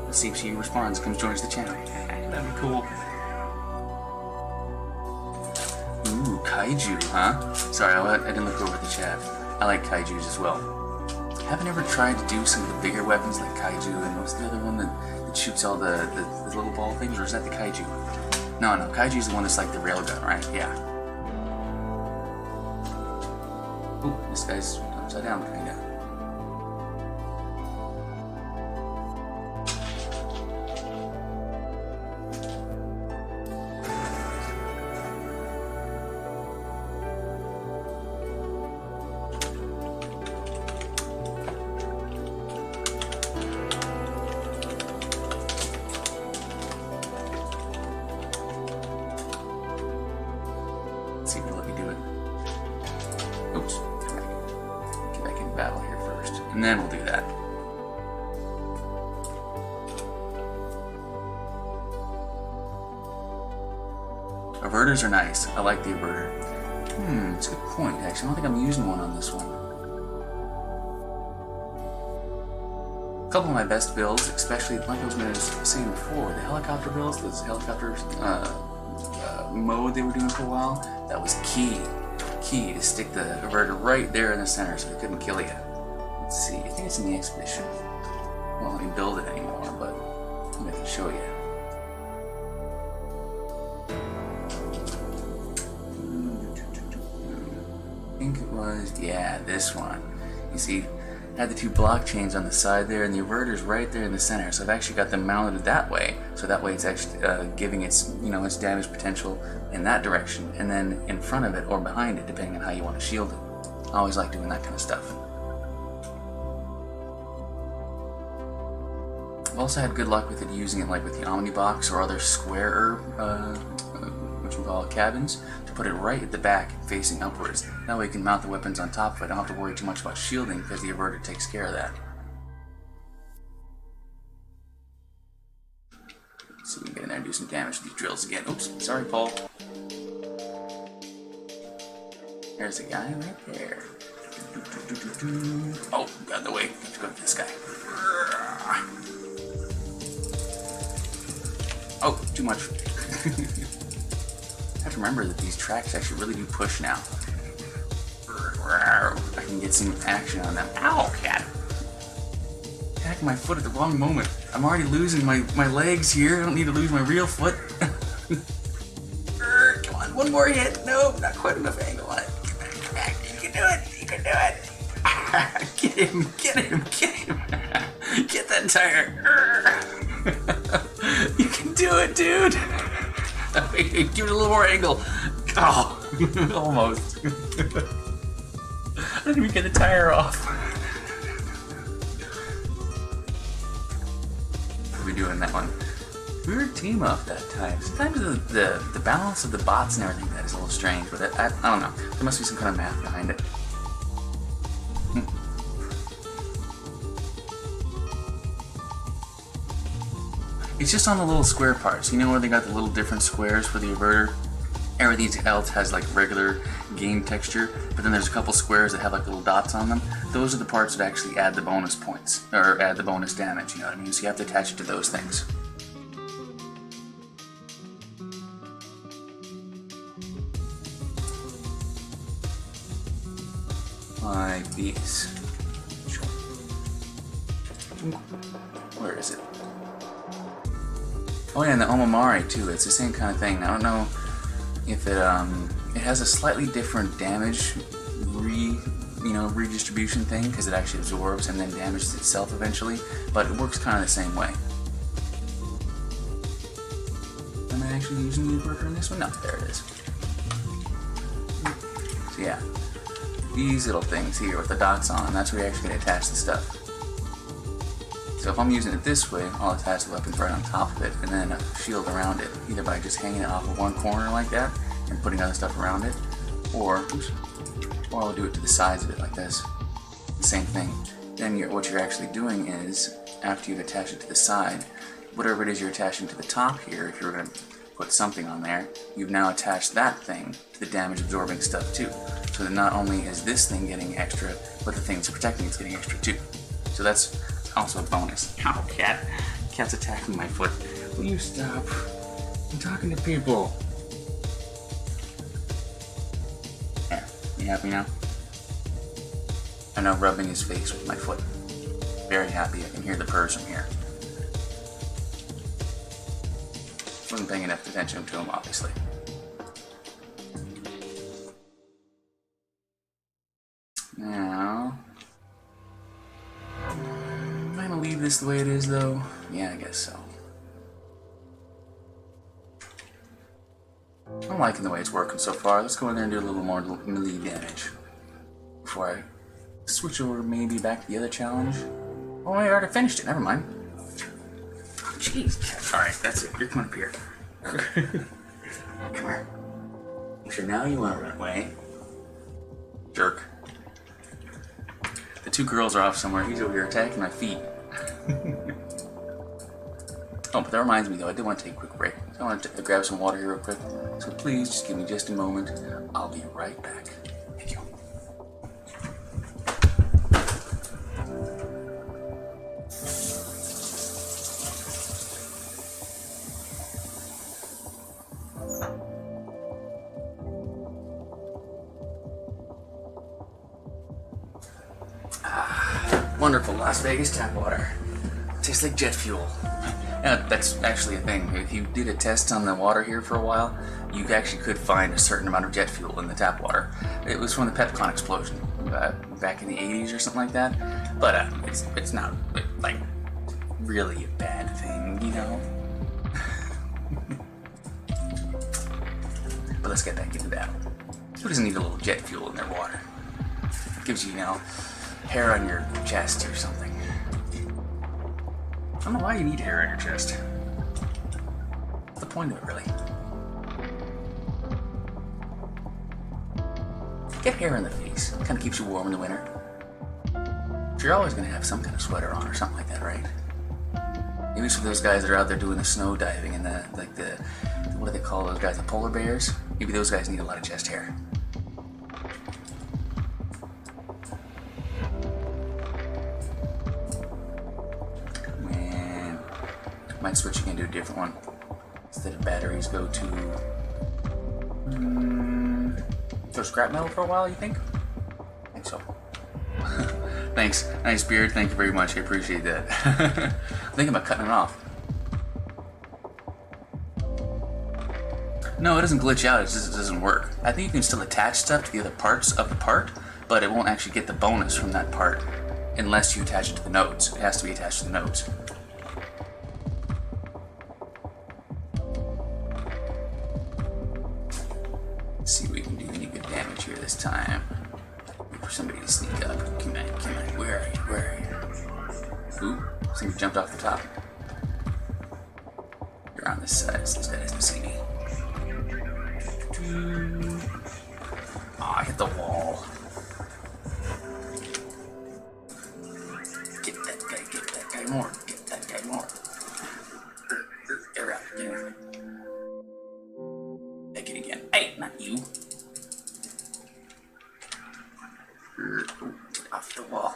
Let's see if she responds, comes joins the channel. That'd be cool. Ooh, kaiju, huh? Sorry, I didn't look over the chat. I like kaijus as well. Haven't ever tried to do some of the bigger weapons like kaiju, and what's the other one that shoots all the little ball things, or is that the kaiju? No, kaiju's the one that's like the railgun, right? Yeah. Ooh, this guy's upside down, kinda. Let's see if we'll let me do it. Oops. Get back in battle here first, and then we'll do that. Averters are nice. I like the averter. It's a good point, actually. I don't think I'm using one on this one. A couple of my best builds, especially like I was saying before, the helicopter builds, those helicopter mode they were doing for a while, that was key to stick the averter right there in the center so it couldn't kill you. Let's see, I think it's in the expedition. Won't let me build it anymore, but I can show you. I think it was, yeah, this one. You see, I had the 2 blockchains on the side there, and the averter's right there in the center. So I've actually got them mounted that way. So that way it's actually giving its, its damage potential in that direction, and then in front of it or behind it, depending on how you want to shield it. I always like doing that kind of stuff. I've also had good luck with it using it like with the Omnibox or other square, what you call cabins, to put it right at the back facing upwards. That way you can mount the weapons on top of it. I don't have to worry too much about shielding because the averter takes care of that. Let's see if we can get in there and do some damage with these drills again. Oops, sorry, Paul. There's a guy right there. Oh, got in the way. Let's go to this guy. Oh, too much. I have to remember that these tracks actually really do push now. I can get some action on them. Ow, cat! Attack my foot at the wrong moment. I'm already losing my legs here. I don't need to lose my real foot. Come on, one more hit. No, not quite enough angle on it. Come back. You can do it. You can do it. Get him. Get him. Get him. Get that tire. You can do it, dude. Give it a little more angle. Oh, almost. I didn't even get the tire off. to be doing that one. Weird team up that time. Sometimes the balance of the bots and everything that is a little strange, but I don't know. There must be some kind of math behind it. It's just on the little square parts. You know where they got the little different squares for the inverter? Everything else has like regular game texture, but then there's a couple squares that have like little dots on them. Those are the parts that actually add the bonus points, or add the bonus damage, you know what I mean? So you have to attach it to those things. Like these. Where is it? Oh yeah, and the Omamari too. It's the same kind of thing. I don't know if it has a slightly different damage redistribution thing because it actually absorbs and then damages itself eventually, but it works kind of the same way. Am I actually using the inverter in this one? No, there it is. So yeah, these little things here with the dots on, that's where you're actually going to attach the stuff. So if I'm using it this way, I'll attach the weapons right on top of it and then a shield around it, either by just hanging it off of one corner like that and putting other stuff around it, or I'll do it to the sides of it like this. The same thing. Then what you're actually doing is, after you've attached it to the side, whatever it is you're attaching to the top here, if you're going to put something on there, you've now attached that thing to the damage absorbing stuff too. So that not only is this thing getting extra, but the thing it's protecting is getting extra too. So that's also a bonus. Ow, cat. Cat's attacking my foot. Will you stop? I'm talking to people. There. You happy now? I'm now rubbing his face with my foot. Very happy. I can hear the purrs from here. Wasn't paying enough attention to him, obviously. Now, am I gonna leave this the way it is, though? Yeah, I guess so. I'm liking the way it's working so far. Let's go in there and do a little more melee damage before I switch over maybe back to the other challenge. Oh, I already finished it. Never mind. Oh, jeez. All right, that's it. You're coming up here. Come here. So now you want to run away. Jerk. The two girls are off somewhere. He's over here attacking my feet. Oh, but that reminds me though, I did want to take a quick break. I want to grab some water here real quick. So please just give me just a moment. I'll be right back. Thank you. Wonderful Las Vegas tap water. Tastes like jet fuel. Yeah, that's actually a thing. If you did a test on the water here for a while, you actually could find a certain amount of jet fuel in the tap water. It was from the Pepcon explosion back in the 80s or something like that. But it's not like really a bad thing, you know. But let's get back into that. Who doesn't need a little jet fuel in their water? It gives you, hair on your chest or something. I don't know why you need hair on your chest. What's the point of it, really? Get hair in the face. It kind of keeps you warm in the winter. So you're always going to have some kind of sweater on or something like that, right? Maybe it's for those guys that are out there doing the snow diving and what do they call those guys? The polar bears? Maybe those guys need a lot of chest hair. Might switch again to a different one. Instead of batteries, go to scrap metal for a while, you think? I think so. Thanks. Nice beard. Thank you very much. I appreciate that. I'm thinking about cutting it off. No, it doesn't glitch out. It just doesn't work. I think you can still attach stuff to the other parts of the part, but it won't actually get the bonus from that part unless you attach it to the nodes. It has to be attached to the nodes. Let's see if we can do any good damage here this time. Wait for somebody to sneak up. Come on, come on. Where are you? Where are you? Ooh, somebody jumped off the top. this side so this guy doesn't see me. I hit the wall. Get that guy more. Get that guy more. Get around, get around. Take it again. Hey, not you. Get off the wall.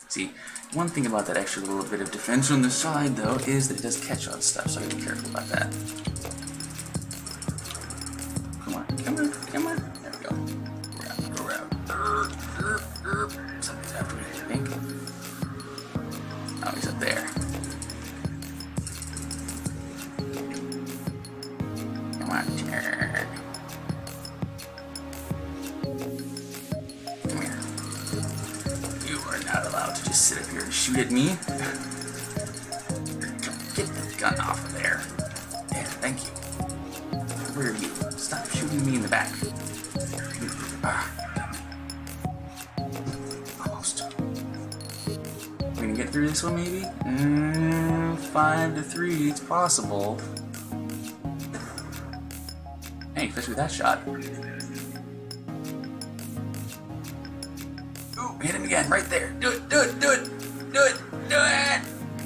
See, one thing about that extra little bit of defense on the side, though, is that it does catch on stuff, so I gotta be careful about that. Come on, come on, come on. There we go. Go around. Something's after me, I think. Oh, he's up there. Come on, turn. Come here. You are not allowed to just sit up here and shoot at me. Get the gun off of there. There, thank you. Where are you? Stop shooting me in the back. Almost. We gonna get through this one, maybe? 5-3, it's possible. Hey, especially with that shot. Ooh, hit him again, right there. Do it, do it, do it, do it, do it!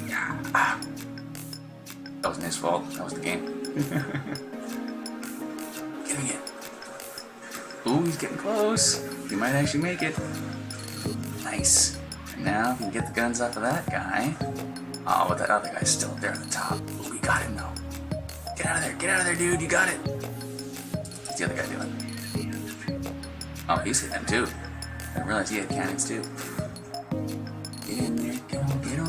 Yeah. That wasn't his fault, that was the game. Get him again. Ooh, he's getting close. He might actually make it. Nice. And now, if we can get the guns off of that guy. Oh, but that other guy's still up there on the top. Ooh, we got him though. Get out of there, dude, you got it. What's the other guy doing? Oh, he's hitting them too. I didn't realize he had cannons too. Get in there, come on, get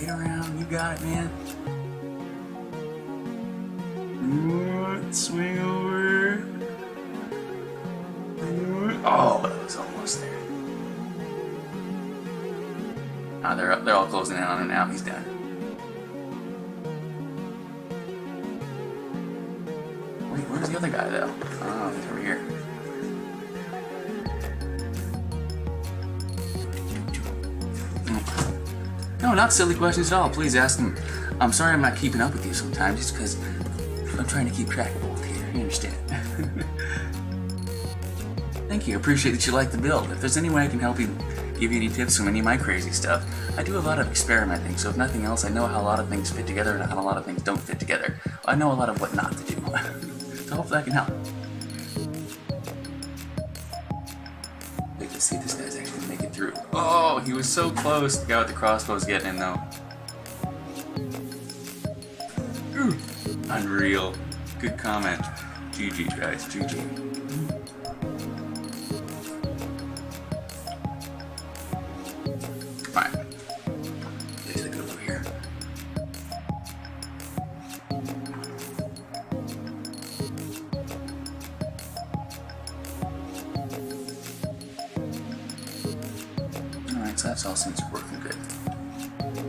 around, you got it, man. Swing over. Oh, that was almost there. Oh, they're all closing in on him now. He's done. Wait, where's the other guy though? Oh, he's over here. No, not silly questions at all. Please ask them. I'm sorry I'm not keeping up with you sometimes, just because I'm trying to keep track of both here. You understand? Thank you. Appreciate that you like the build. If there's any way I can help you, give you any tips from any of my crazy stuff, I do a lot of experimenting, so if nothing else, I know how a lot of things fit together and how a lot of things don't fit together. I know a lot of what not to do. So hopefully I can help. Wait, let's see if this guy's actually gonna make it through. Oh, he was so close. The guy with the crossbow's getting him though. Ooh, unreal. Good comment. GG guys, GG. Alright. Let's take it over here. Alright, so that's all seems to be working good.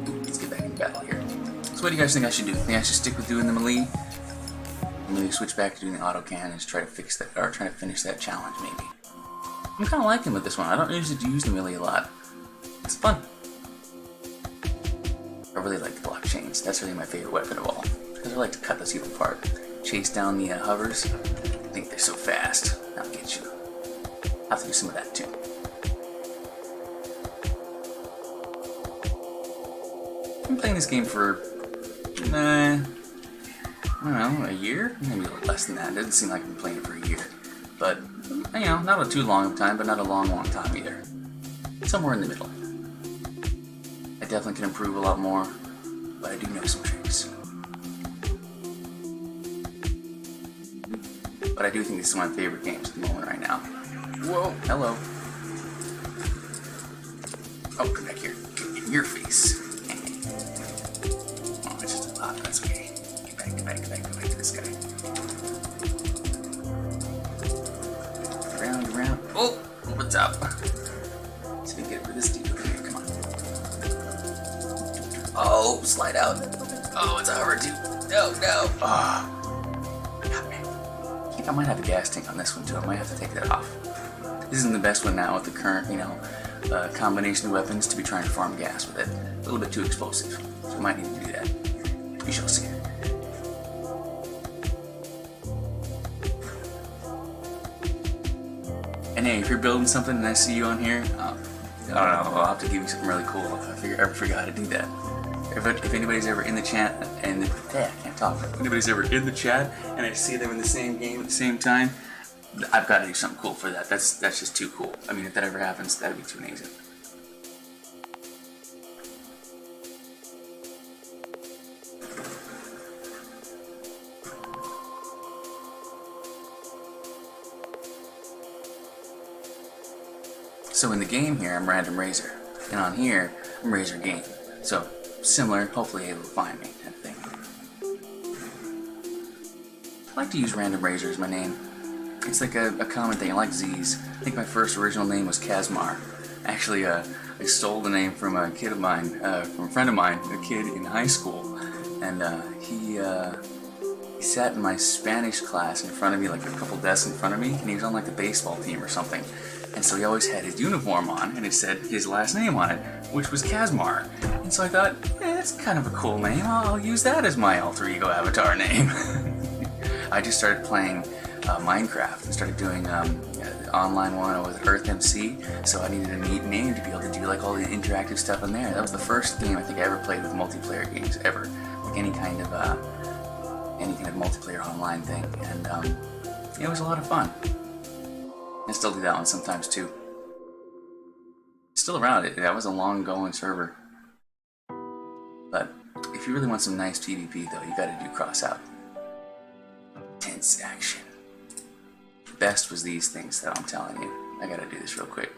Ooh, let's get back into battle here. So what do you guys think I should do? Think I should stick with doing the melee? Maybe switch back to doing the auto cannon and try to fix that, or try to finish that challenge maybe. I'm kind of liking with this one. I don't usually use the melee a lot. It's fun. I really like the block chains. That's really my favorite weapon of all. Because I like to cut those people apart. Chase down the hovers. I think they're so fast. I'll get you. I'll have to do some of that too. I've been playing this game for I don't know, a year? Maybe a little less than that. It doesn't seem like I've been playing it for a year. But, you know, not a too long of time, but not a long time either. Somewhere in the middle. I definitely can improve a lot more, but I do know some tricks. But I do think this is one of my favorite games at the moment right now. Whoa, hello. Oh, come back here. Get in your face. Oh, it's just a lot, but that's okay. Get back to this guy. Around. Oh, over the top. So we can get over this dude over here, come on. Oh, slide out. Oh, it's a hover too. No. Ah. Got me. I think I might have a gas tank on this one too. I might have to take that off. This isn't the best one now with the current, combination of weapons to be trying to farm gas with it. A little bit too explosive. So we might need to do that. We shall see. And hey, if you're building something and I see you on here, I don't know, I'll have to give you something really cool if I ever forgot how to do that. If anybody's ever in the chat, and I can't talk. If anybody's ever in the chat and I see them in the same game at the same time, I've got to do something cool for that. That's just too cool. I mean, if that ever happens, that'd be too amazing. So in the game here, I'm Random Razor, and on here, I'm Razor Game. So similar, hopefully able to find me, kind of thing. I like to use Random Razor as my name. It's like a common thing. I like Z's. I think my first original name was Kazmar. Actually, I stole the name from a kid of mine, from a friend of mine, a kid in high school, and he sat in my Spanish class in front of me, like a couple desks in front of me, and he was on like the baseball team or something. And so he always had his uniform on, and it said his last name on it, which was Kazmar. And so I thought, that's kind of a cool name. I'll use that as my alter ego avatar name. I just started playing Minecraft and started doing online one with Earth MC, so I needed a neat name to be able to do like all the interactive stuff in there. That was the first game I think I ever played with multiplayer games ever, like any kind of multiplayer online thing, and it was a lot of fun. I still do that one sometimes too. Still around it. That was a long going server. But if you really want some nice PvP though, you gotta do Crossout. Intense action. Best was these things that I'm telling you. I gotta do this real quick.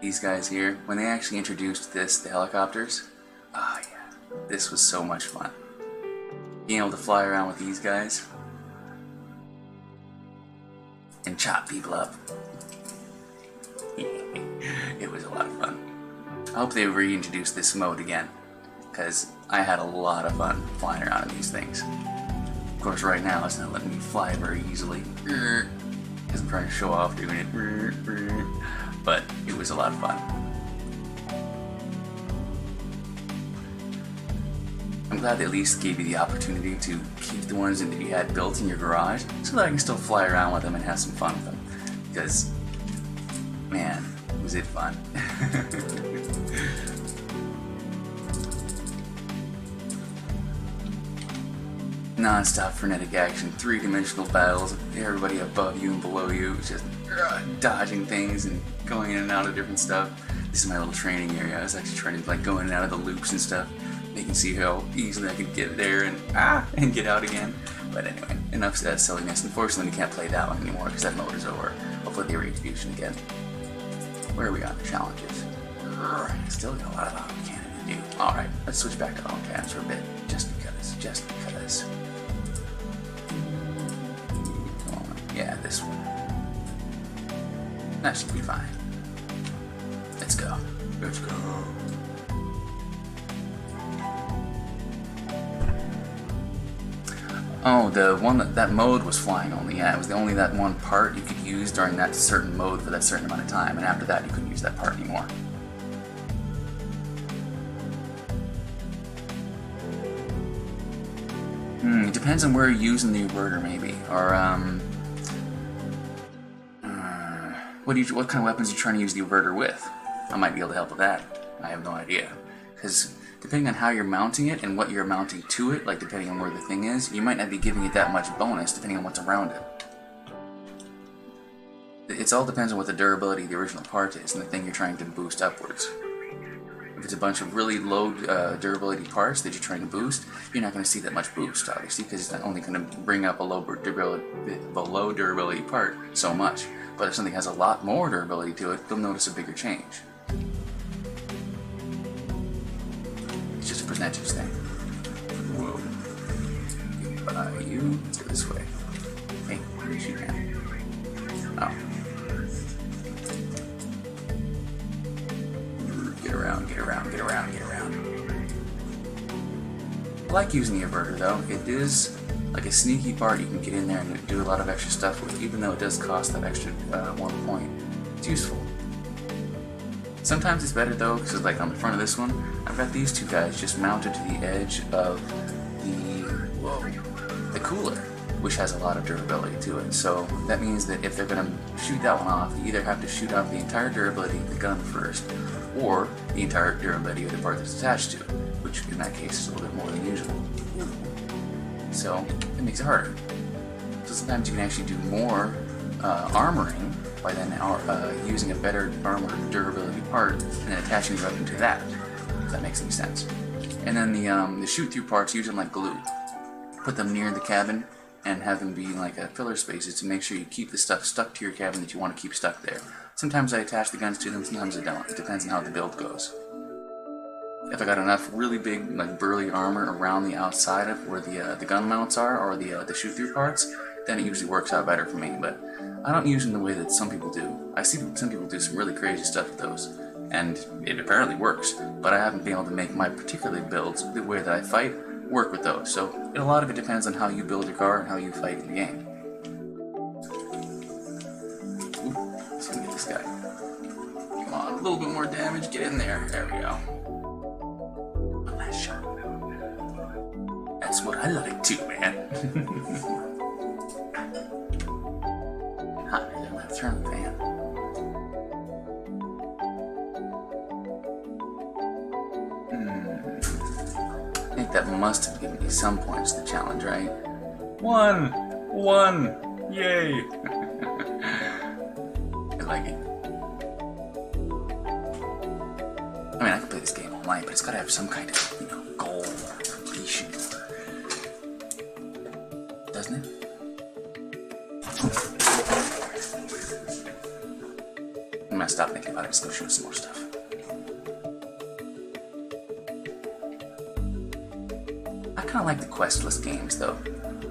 These guys here, when they actually introduced the helicopters, oh yeah, this was so much fun. Being able to fly around with these guys and chop people up. It was a lot of fun. I hope they reintroduce this mode again, because I had a lot of fun flying around in these things. Of course, right now it's not letting me fly very easily, because I'm trying to show off doing it, but it was a lot of fun. I'm glad they at least gave you the opportunity to keep the ones that you had built in your garage, so that I can still fly around with them and have some fun with them. Because, man, was it fun. Non-stop frenetic action, three-dimensional battles, everybody above you and below you, just dodging things and going in and out of different stuff. This is my little training area. I was actually trying to like go in and out of the loops and stuff. You can see how easily I could get there and get out again. But anyway, enough of that silliness. Unfortunately, we can't play that one anymore because that mode is over. Hopefully they reintroduce it again. Where are we on the challenges? Still got a lot of auto cannon to do. Alright, let's switch back to auto cannons for a bit. Just because. Yeah, this one. That should be fine. Let's go. Let's go. Oh, the one that mode was flying only. Yeah, it was only that one part you could use during that certain mode for that certain amount of time, and after that you couldn't use that part anymore. It depends on where you're using the inverter, maybe, or what kind of weapons are you trying to use the inverter with? I might be able to help with that. I have no idea, because depending on how you're mounting it and what you're mounting to it, like depending on where the thing is, you might not be giving it that much bonus depending on what's around it. It all depends on what the durability of the original part is and the thing you're trying to boost upwards. If it's a bunch of really low durability parts that you're trying to boost, you're not going to see that much boost, obviously, because it's not only going to bring up a low durability part so much. But if something has a lot more durability to it, you'll notice a bigger change. It's just a percentage thing. Whoa. You, let's go this way. Hey, where's you at? Oh. Get around. I like using the inverter though. It is like a sneaky part you can get in there and do a lot of extra stuff with, even though it does cost that extra 1 point. It's useful. Sometimes it's better though, because like on the front of this one, I've got these two guys just mounted to the edge of the cooler. which has a lot of durability to it. So that means that if they're going to shoot that one off, you either have to shoot off the entire durability of the gun first, or the entire durability of the part that's attached to it, which in that case is a little bit more than usual. So it makes it harder. So sometimes you can actually do more armoring by then using a better armor durability part and then attaching the weapon to that, if that makes any sense. And then the shoot-through parts, use them like glue. Put them near the cabin and have them be like a filler spaces to make sure you keep the stuff stuck to your cabin that you want to keep stuck there. Sometimes I attach the guns to them, sometimes I don't. It depends on how the build goes. If I got enough really big, like burly armor around the outside of where the gun mounts are, or the shoot-through parts, then it usually works out better for me. But I don't use them the way that some people do. I see some people do some really crazy stuff with those, and it apparently works. But I haven't been able to make my particular builds, the way that I fight, work with those. So a lot of it depends on how you build your car and how you fight in the game. Ooh, let's get this guy. Come on, a little bit more damage. Get in there. There we go. One last shot. That's what I like too, man. Hot, I don't have to turn the fan. I think that must have given me some points to the challenge, right? One! Yay! I like it. I mean, I can play this game all night, but it's gotta have some kind of, goal or completion. Doesn't it? I'm gonna stop thinking about it, let's go shoot some more stuff. I kind of like the questless games, though.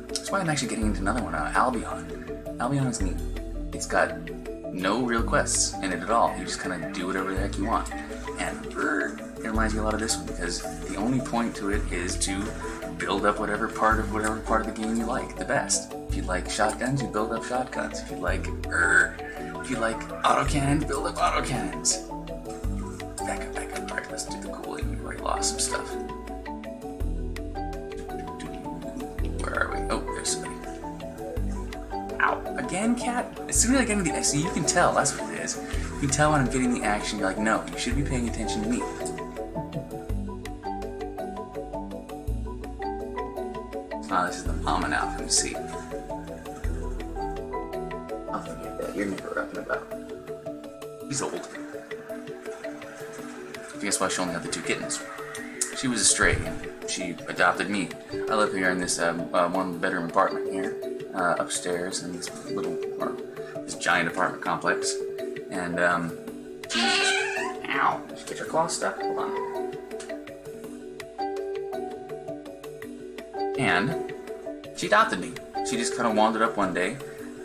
That's why I'm actually getting into another one, Albion. Albion is neat. It's got no real quests in it at all. You just kind of do whatever the heck you want. And it reminds me a lot of this one, because the only point to it is to build up whatever part of the game you like the best. If you like shotguns, you build up shotguns. If you like autocannons, build up autocannons. Back up. Alright, let's do the cooling. We've already lost some stuff. Where are we? Oh, there's somebody. Ow. Again, cat? As soon as I get into the... See, you can tell. That's what it is. You can tell when I'm getting the action. You're like, no, you should be paying attention to me. Ah, this is the mama now from the sea. I'll forget that. You're never up and about. He's old. I guess why she only had the 2 kittens. She was a stray, and she adopted me. I live here in this 1-bedroom apartment here, upstairs in this this giant apartment complex. And, ow, did you get your claw stuck? Hold on. And she adopted me. She just kind of wandered up one day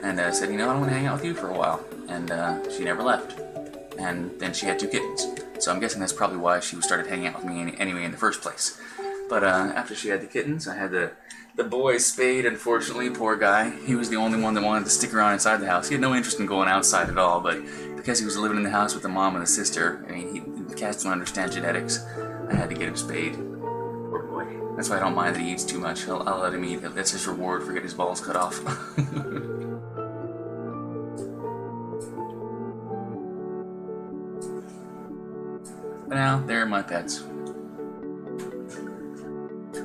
and said, I want to hang out with you for a while. And she never left. And then she had 2 kittens. So I'm guessing that's probably why she started hanging out with me anyway in the first place. But after she had the kittens, I had the boy Spade, unfortunately, poor guy. He was the only one that wanted to stick around inside the house. He had no interest in going outside at all, but because he was living in the house with the mom and the sister, the cats don't understand genetics, I had to get him Spade. Poor boy. That's why I don't mind that he eats too much. I'll let him eat. That's his reward for getting his balls cut off. But now, they're my pets.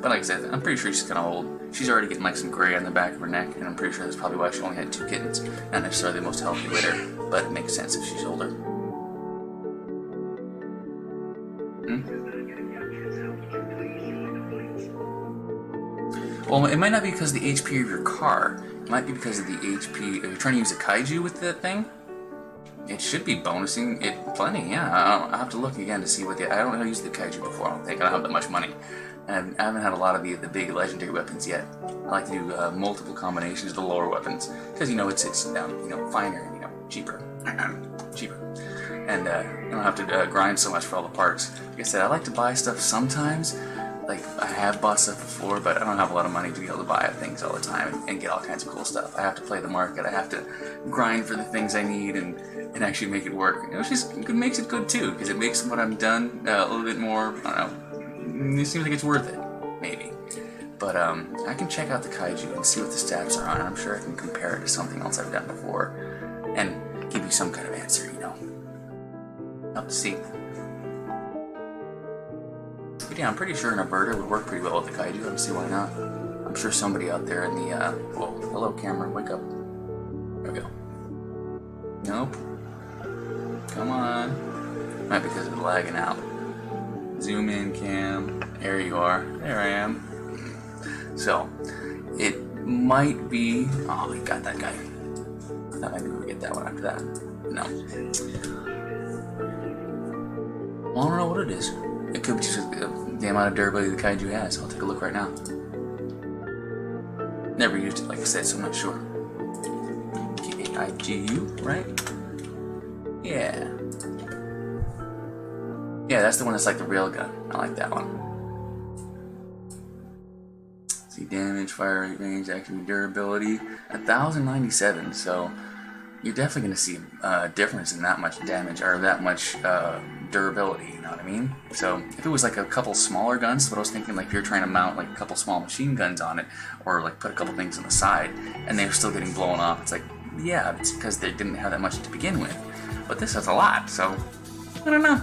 But like I said, I'm pretty sure she's kind of old. She's already getting like some gray on the back of her neck, and I'm pretty sure that's probably why she only had 2 kittens. Not necessarily the most healthy litter, but it makes sense if she's older. Well, it might not be because of the HP of your car. It might be because of the HP. If you're trying to use a kaiju with that thing, it should be bonusing it plenty, yeah. I'll have to look again to see what I don't know how to use the kaiju before, I don't think. I don't have that much money. And I haven't had a lot of the big legendary weapons yet. I like to do multiple combinations of the lower weapons. Because, it's finer and, cheaper. Cheaper. And I don't have to grind so much for all the parts. Like I said, I like to buy stuff sometimes. Like, I have bought stuff before, but I don't have a lot of money to be able to buy things all the time and get all kinds of cool stuff. I have to play the market. I have to grind for the things I need and actually make it work. It makes it good too, because it makes what I'm done a little bit more, I don't know, it seems like it's worth it, maybe. But I can check out the kaiju and see what the stats are on it. I'm sure I can compare it to something else I've done before and give you some kind of answer, you know. Up to see. But yeah, I'm pretty sure an averter would work pretty well with the kaiju. I don't see why not. I'm sure somebody out there in the, whoa, hello camera, wake up. There we go. Nope. Come on. Might be because of the lagging out. Zoom in, cam. There you are. There I am. So, it might be... Oh, we got that guy. I thought maybe we would get that one after that. No. Well, I don't know what it is. It could be just the amount of durability the kaiju has. I'll take a look right now. Never used it, like I said, so I'm not sure. K-A-I-G-U, right? Yeah. Yeah, that's the one that's like the real gun. I like that one. See, damage, fire rate, range, action, durability. 1097, so you're definitely going to see a difference in that much damage, or that much durability, you know what I mean? So if it was like a couple smaller guns, what I was thinking, like if you're trying to mount like a couple small machine guns on it, or like put a couple things on the side, and they're still getting blown off, it's like, yeah, it's because they didn't have that much to begin with. But this has a lot, so I don't know.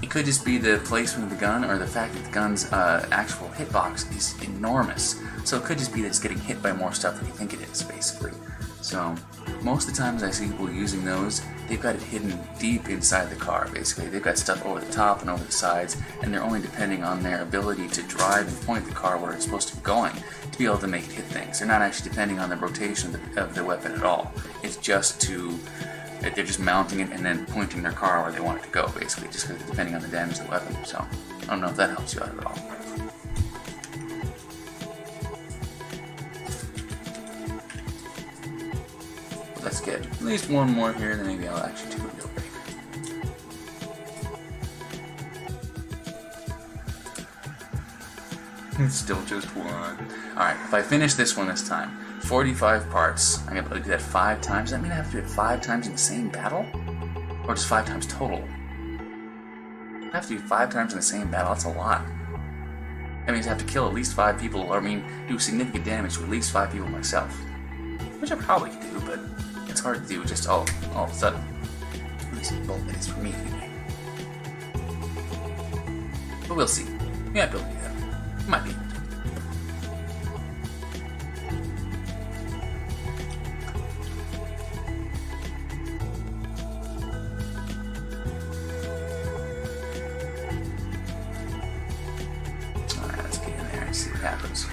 It could just be the placement of the gun, or the fact that the gun's actual hitbox is enormous. So it could just be that it's getting hit by more stuff than you think it is, basically. So most of the times I see people using those, they've got it hidden deep inside the car, basically. They've got stuff over the top and over the sides, and they're only depending on their ability to drive and point the car where it's supposed to be going to be able to make it hit things. They're not actually depending on the rotation of the weapon at all. It's just to... They're just mounting it and then pointing their car where they want it to go, basically, just because it's depending on the damage of the weapon. So, I don't know if that helps you out at all. But let's get at least one more here, then maybe I'll actually do a real break. It's still just one. Alright, if I finish this one this time, 45 parts. I'm gonna do that 5 times. Does that mean I have to do it 5 times in the same battle? Or just 5 times total? I have to do 5 times in the same battle. That's a lot. That means I have to kill at least 5 people, or I mean, do significant damage to at least 5 people myself. Which I probably could do, but it's hard to do just all of a sudden. At least both minutes for me, anyway. But we'll see. Yeah, I'll be able to do that. Might be. Happens.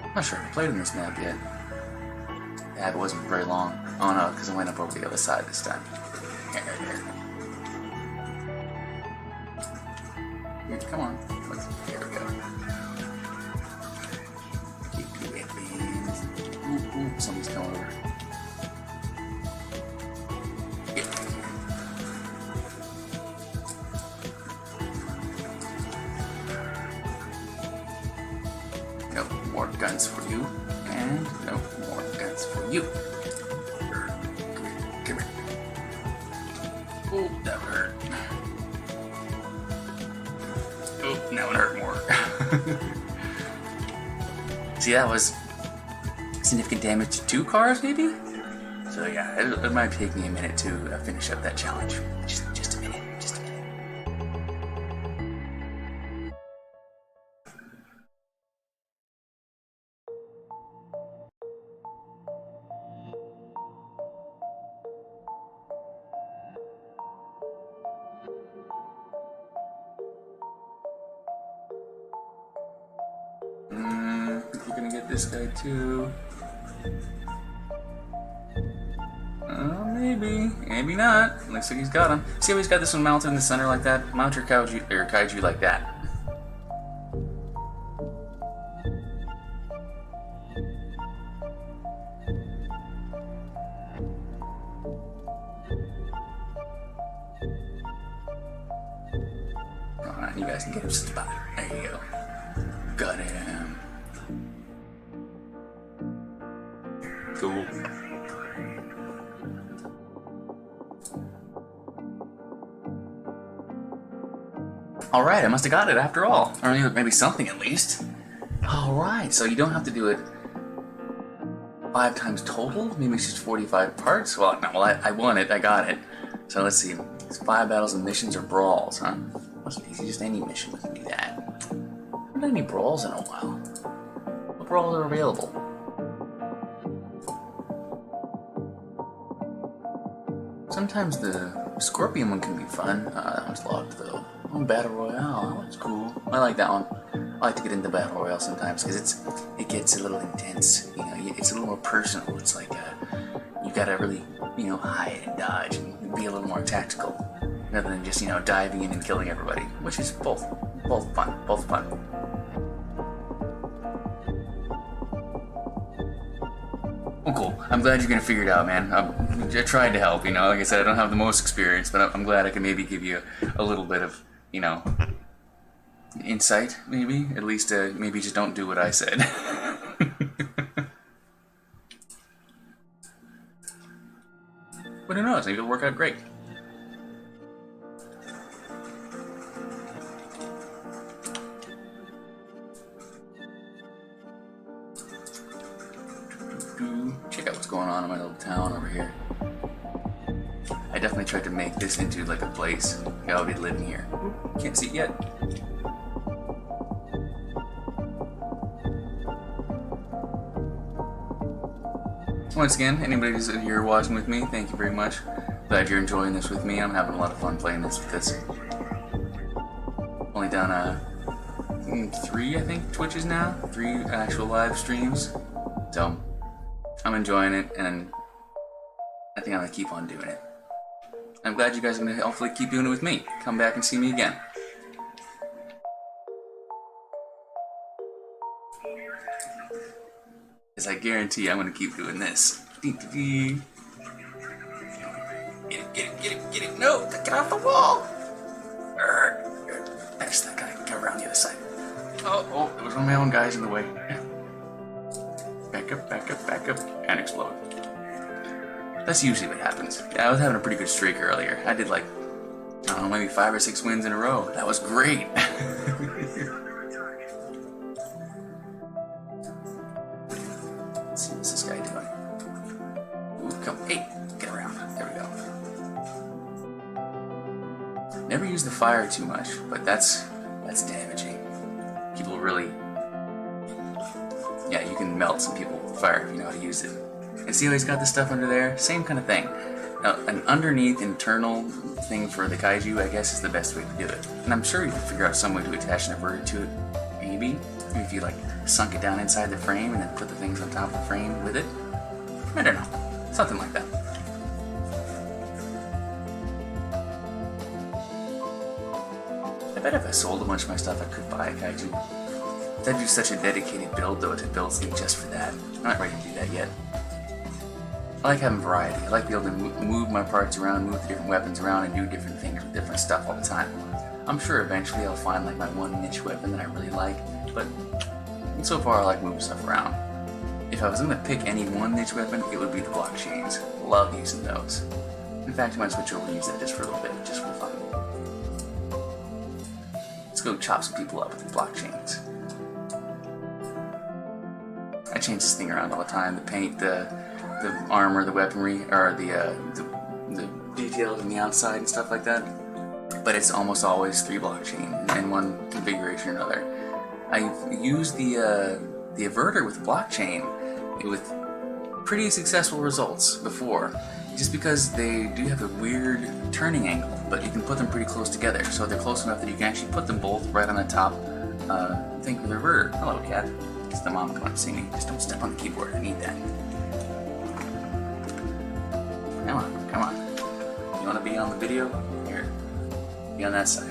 I'm not sure if I played in this map yet. Yeah, it wasn't very long. Oh no, because I went up over the other side this time. There. Here, come on. Here we go. Ooh, something's coming over. Yeah. No more guns for you, and no more guns for you. Come here. Oh, that hurt. Oh, now it hurt more. See, that was significant damage to 2 cars, maybe? So yeah, it might take me a minute to finish up that challenge. Just a minute. We're gonna get this guy too. Maybe not. Looks like he's got him. See how he's got this one mounted in the center like that? Mount your kaiju like that. Come on, you guys can get him spotted. There you go. Got him. Cool. Alright, I must have got it after all. Or maybe something at least. Alright, so you don't have to do it 5 times total? Maybe it's just 45 parts? Well, no, I won it, I got it. So let's see. It's 5 battles and missions or brawls, huh? Wasn't easy, just any mission we can do that. I haven't done any brawls in a while. What brawls are available? Sometimes the Scorpion one can be fun. That one's locked though. Oh, Battle Royale, that one's cool. I like that one. I like to get into Battle Royale sometimes because it gets a little intense. You know, it's a little more personal. It's like you gotta really, you know, hide and dodge and be a little more tactical rather than just, you know, diving in and killing everybody, which is both fun, both fun. Oh, cool. I'm glad you're gonna figure it out, man. I tried to help, you know. Like I said, I don't have the most experience, but I'm glad I can maybe give you a little bit of, you know, insight, maybe. At least, maybe just don't do what I said. But who knows? Maybe it'll work out great. Check out what's going on in my little town over here. I definitely tried to make this into like a place. I'll be living here. Can't see it yet. Once again, anybody who's here watching with me, thank you very much. Glad you're enjoying this with me. I'm having a lot of fun playing this because only done 3, I think, Twitches now. 3 actual live streams. So I'm enjoying it, and I think I'm gonna keep on doing it. I'm glad you guys are gonna hopefully keep doing it with me. Come back and see me again. Because I guarantee I'm gonna keep doing this. Get it. No, get off the wall. That's that guy. Get around the other side. Oh, there was one of my own guys in the way. Back up, and explode. That's usually what happens. Yeah, I was having a pretty good streak earlier. I did like, I don't know, maybe 5 or 6 wins in a row. That was great. Let's see, what's this guy doing? Ooh, come, hey, get around. There we go. Never use the fire too much, but that's damaging. People really, yeah, you can melt some people with fire if you know how to use it. And see how he's got this stuff under there? Same kind of thing. Now, an underneath internal thing for the kaiju, I guess, is the best way to do it. And I'm sure you can figure out some way to attach an inverter to it. Maybe if you like sunk it down inside the frame and then put the things on top of the frame with it. I don't know. Something like that. I bet if I sold a bunch of my stuff, I could buy a kaiju. That'd be such a dedicated build, though, to build something just for that. I'm not ready to do that yet. I like having variety. I like being able to move my parts around, move the different weapons around, and do different things with different stuff all the time. I'm sure eventually I'll find like my one niche weapon that I really like, but so far I like moving stuff around. If I was going to pick any one niche weapon, it would be the blockchains. Love using those. In fact, I might switch over and use that just for a little bit, just for fun. Let's go chop some people up with the blockchains. I change this thing around all the time. The paint, the armor, the weaponry, or the details on the outside and stuff like that. But it's almost always 3 blockchain in one configuration or another. I've used the inverter with blockchain with pretty successful results before, just because they do have a weird turning angle, but you can put them pretty close together, so they're close enough that you can actually put them both right on the top thing for the inverter. Hello, cat. It's the mom come to see me. Just don't step on the keyboard. I need that. Come on. You want to be on the video? Here. Be on that side.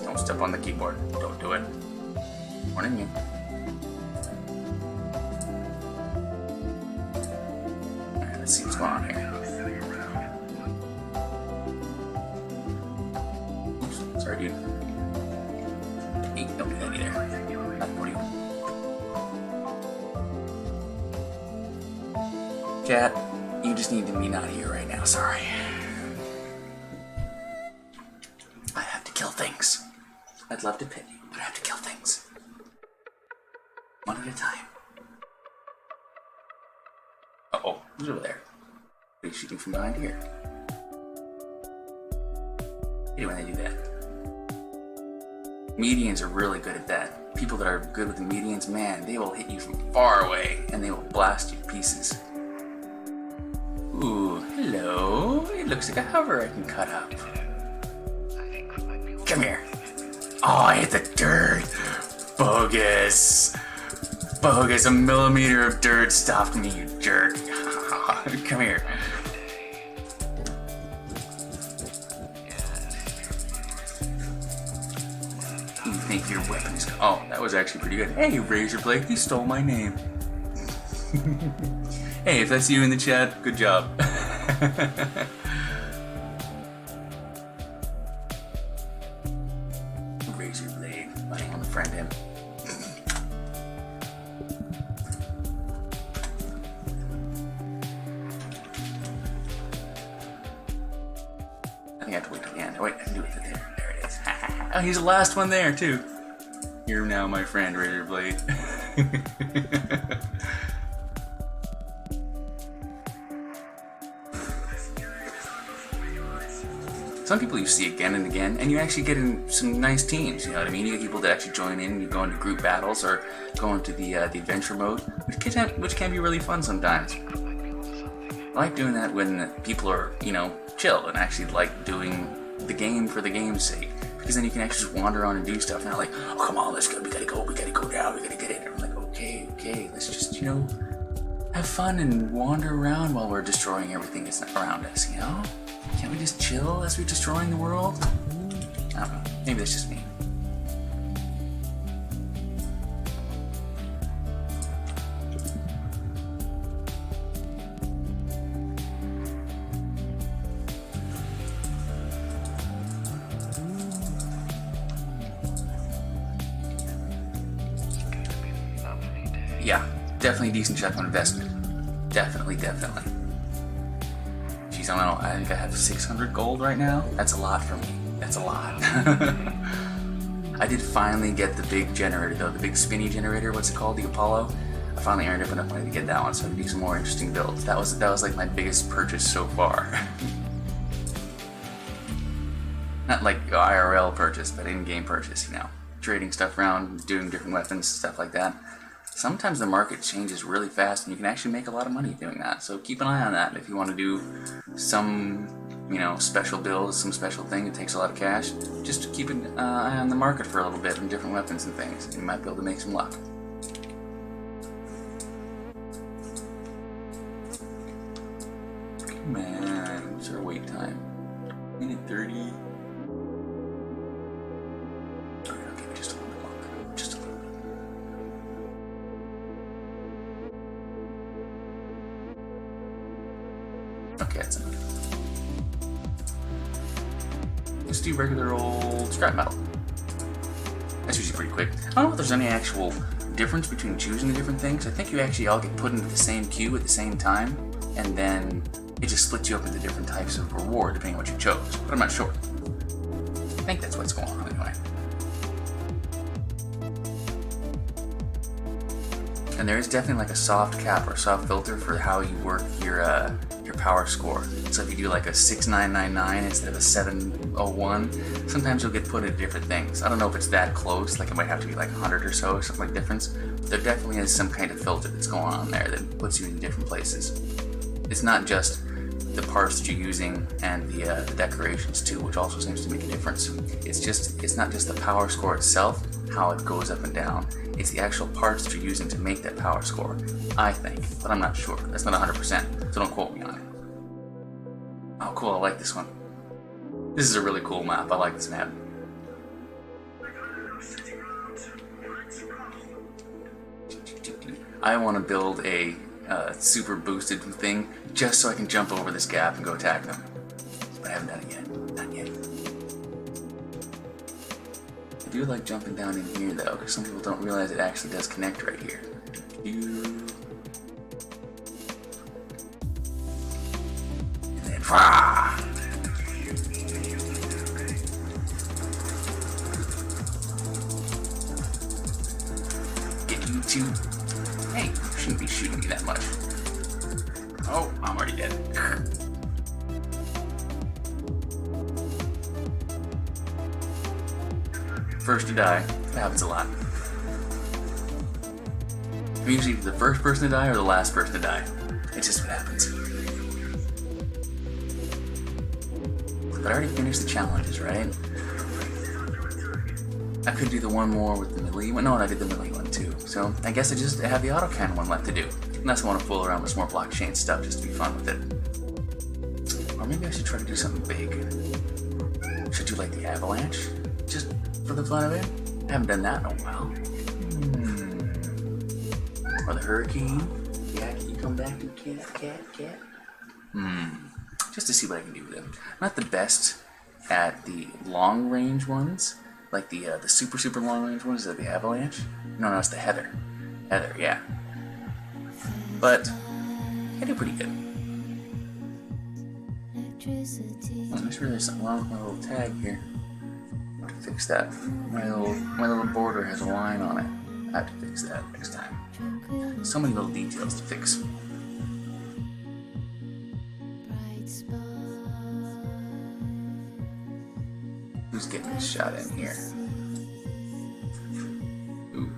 Don't step on the keyboard. Don't do it. Warning you. Alright, let's see what's going on here. Oops, sorry, dude. Hey, don't do that either. Not for you. Cat, you just need to be not here right now, sorry. I have to kill things. I'd love to pet you, but I have to kill things. One at a time. Uh-oh, who's over there? What are you shooting from behind here? I hate when they do that. Medians are really good at that. People that are good with the medians, man, they will hit you from far away and they will blast you to pieces. Ooh, hello. It looks like a hover I can cut up. Come here. Oh, I hit the dirt. Bogus. Bogus, a millimeter of dirt stopped me, you jerk. Come here. You think your weapons... Oh, that was actually pretty good. Hey, Razorblade, you stole my name. Hey, if that's you in the chat, good job. Razorblade. I want to friend him. I think I have to wait till the end. Oh, wait, I can do it there. There it is. Oh, he's the last one there, too. You're now my friend, Razorblade. Some people you see again and again, and you actually get in some nice teams, you know what I mean? You get people that actually join in, you go into group battles, or go into the adventure mode, which can be really fun sometimes. I like doing that when people are, you know, chill, and actually like doing the game for the game's sake. Because then you can actually just wander around and do stuff, and they're like, oh, come on, let's go, we gotta go now, we gotta get in. And I'm like, okay, let's just, you know, have fun and wander around while we're destroying everything that's around us, you know? Can't we just chill as we're destroying the world? I don't know. Maybe that's just me. Yeah, definitely a decent check on investment. Definitely. Jeez, I don't know, I think I have 600 gold right now. That's a lot for me. That's a lot. I did finally get the big generator though, the big spinny generator, what's it called? The Apollo? I finally earned up enough money to get that one so I can do some more interesting builds. That was like my biggest purchase so far. Not like IRL purchase, but in-game purchase, you know. Trading stuff around, doing different weapons, stuff like that. Sometimes the market changes really fast and you can actually make a lot of money doing that. So keep an eye on that if you want to do some, you know, special builds, some special thing that takes a lot of cash. Just keep an eye on the market for a little bit and different weapons and things. You might be able to make some luck. Man, what's our wait time? Minute 30. Okay, that's enough. Let's do regular old scrap metal. That's usually pretty quick. I don't know if there's any actual difference between choosing the different things. I think you actually all get put into the same queue at the same time, and then it just splits you up into different types of reward depending on what you chose, but I'm not sure. I think that's what's going on anyway. And there is definitely like a soft cap or a soft filter for how you work your power score. So if you do like a 6999 instead of a 701, sometimes you'll get put into different things. I don't know if it's that close, like it might have to be like 100 or so, or something like difference. But there definitely is some kind of filter that's going on there that puts you in different places. It's not just the parts that you're using and the decorations too, which also seems to make a difference. It's not just the power score itself, how it goes up and down. It's the actual parts that you're using to make that power score, I think, but I'm not sure. That's not 100%, so don't quote me on it. Oh, cool, I like this one. This is a really cool map. I like this map. I want to build a super boosted thing just so I can jump over this gap and go attack them. But I haven't done it yet. Not yet. I do like jumping down in here though, because some people don't realize it actually does connect right here. Ah! Get you two. Hey, you shouldn't be shooting me that much. Oh, I'm already dead. First to die. That happens a lot. I'm usually the first person to die or the last person to die. It's just what happens. But I already finished the challenges, right? I could do the one more with the melee one. No, and I did the melee one too. So I guess I just have the autocannon one left to do. Unless I want to fool around with some more blockchain stuff just to be fun with it. Or maybe I should try to do something big. Should do like the avalanche? Just for the fun of it? I haven't done that in a while. Or the hurricane? Yeah, can you come back to cat? Just to see what I can do with them. I'm not the best at the long range ones, like the super long range ones. Is that the avalanche? No, it's the heather. Heather, yeah. But I do pretty good. I'm not sure there's something wrong with my little tag here. I have to fix that. My little border has a line on it. I have to fix that next time. So many little details to fix. Who's getting this shot in here? Ooh.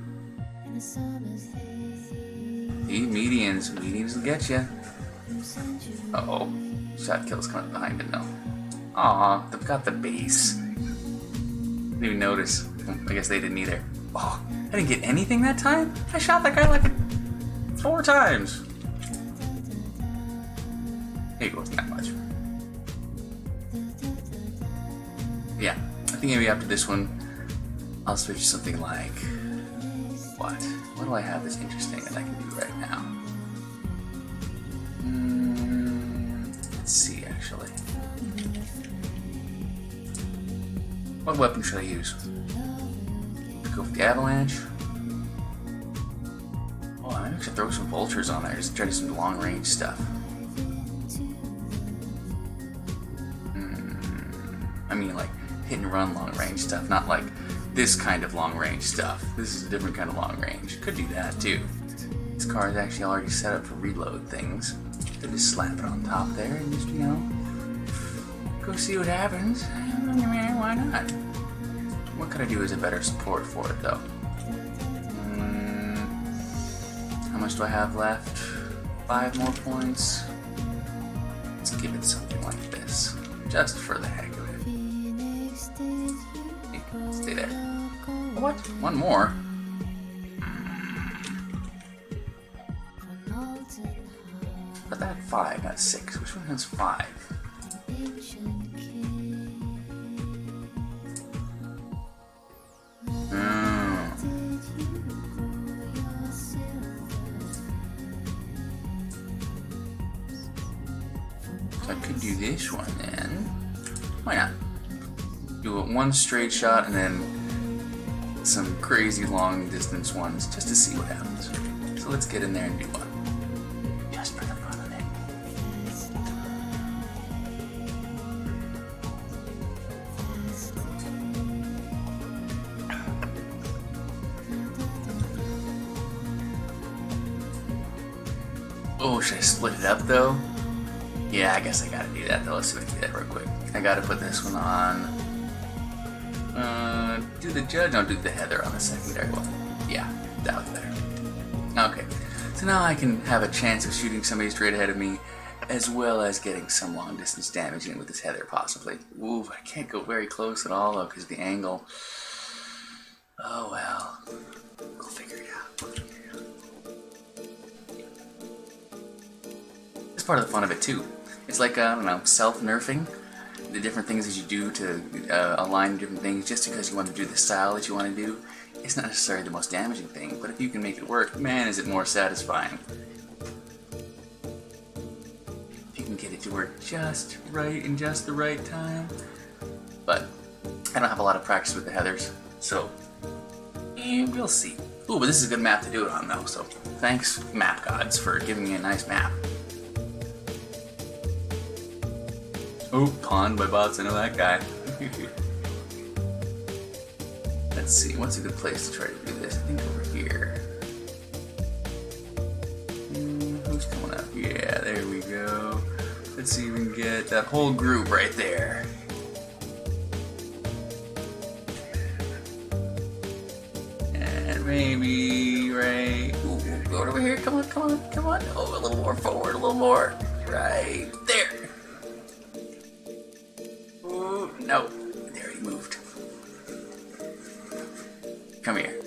The medians will get you. Uh-oh. Shot kill's coming behind it now. Aw, they've got the base. Didn't even notice. I guess they didn't either. Oh, I didn't get anything that time? I shot that guy like 4 times. Maybe it wasn't that much. Yeah, I think maybe after this one, I'll switch to something like... What? What do I have that's interesting that I can do right now? Let's see, actually. What weapon should I use? Go for the avalanche. Oh, I maybe should throw some vultures on there. Just try to do some long range stuff. I mean, like hit and run long range stuff, not like this kind of long range stuff. This is a different kind of long range. Could do that too. This car is actually already set up for reload things. So just slap it on top there and just, go see what happens. Why not? What could I do as a better support for it, though? How much do I have left? 5 more points. Let's give it something like this, just for the heck of it. Hey, stay there. What? One more? But that 5, not 6. Which one has 5? So I could do this one then. Why not? Do it one straight shot and then some crazy long distance ones just to see what happens. So let's get in there and do one. Just for the fun of it. Oh, should I split it up though? Yeah, I guess I gotta do that though. Let's see if I can do that real quick. I gotta put this one on. Do the judge, I'll do the heather on the secondary one. Yeah, that was better. Okay, so now I can have a chance of shooting somebody straight ahead of me, as well as getting some long distance damage in with this heather possibly. Ooh, I can't go very close at all though, because the angle. Oh well. We'll figure it out. It's part of the fun of it too. It's like, I don't know, self-nerfing. The different things that you do to align different things just because you want to do the style that you want to do. It's not necessarily the most damaging thing, but if you can make it work, man, is it more satisfying. If you can get it to work just right in just the right time. But I don't have a lot of practice with the heathers, so we'll see. Ooh, but this is a good map to do it on though, so thanks map gods for giving me a nice map. Oh, pawned by bots, I know that guy. Let's see, what's a good place to try to do this? I think over here. Who's coming up? Yeah, there we go. Let's see if we can get that whole group right there. And maybe right... Ooh, go over here, come on, come on, come on. Oh, a little more forward, a little more. Right there. Ooh, no, there he moved. Come here.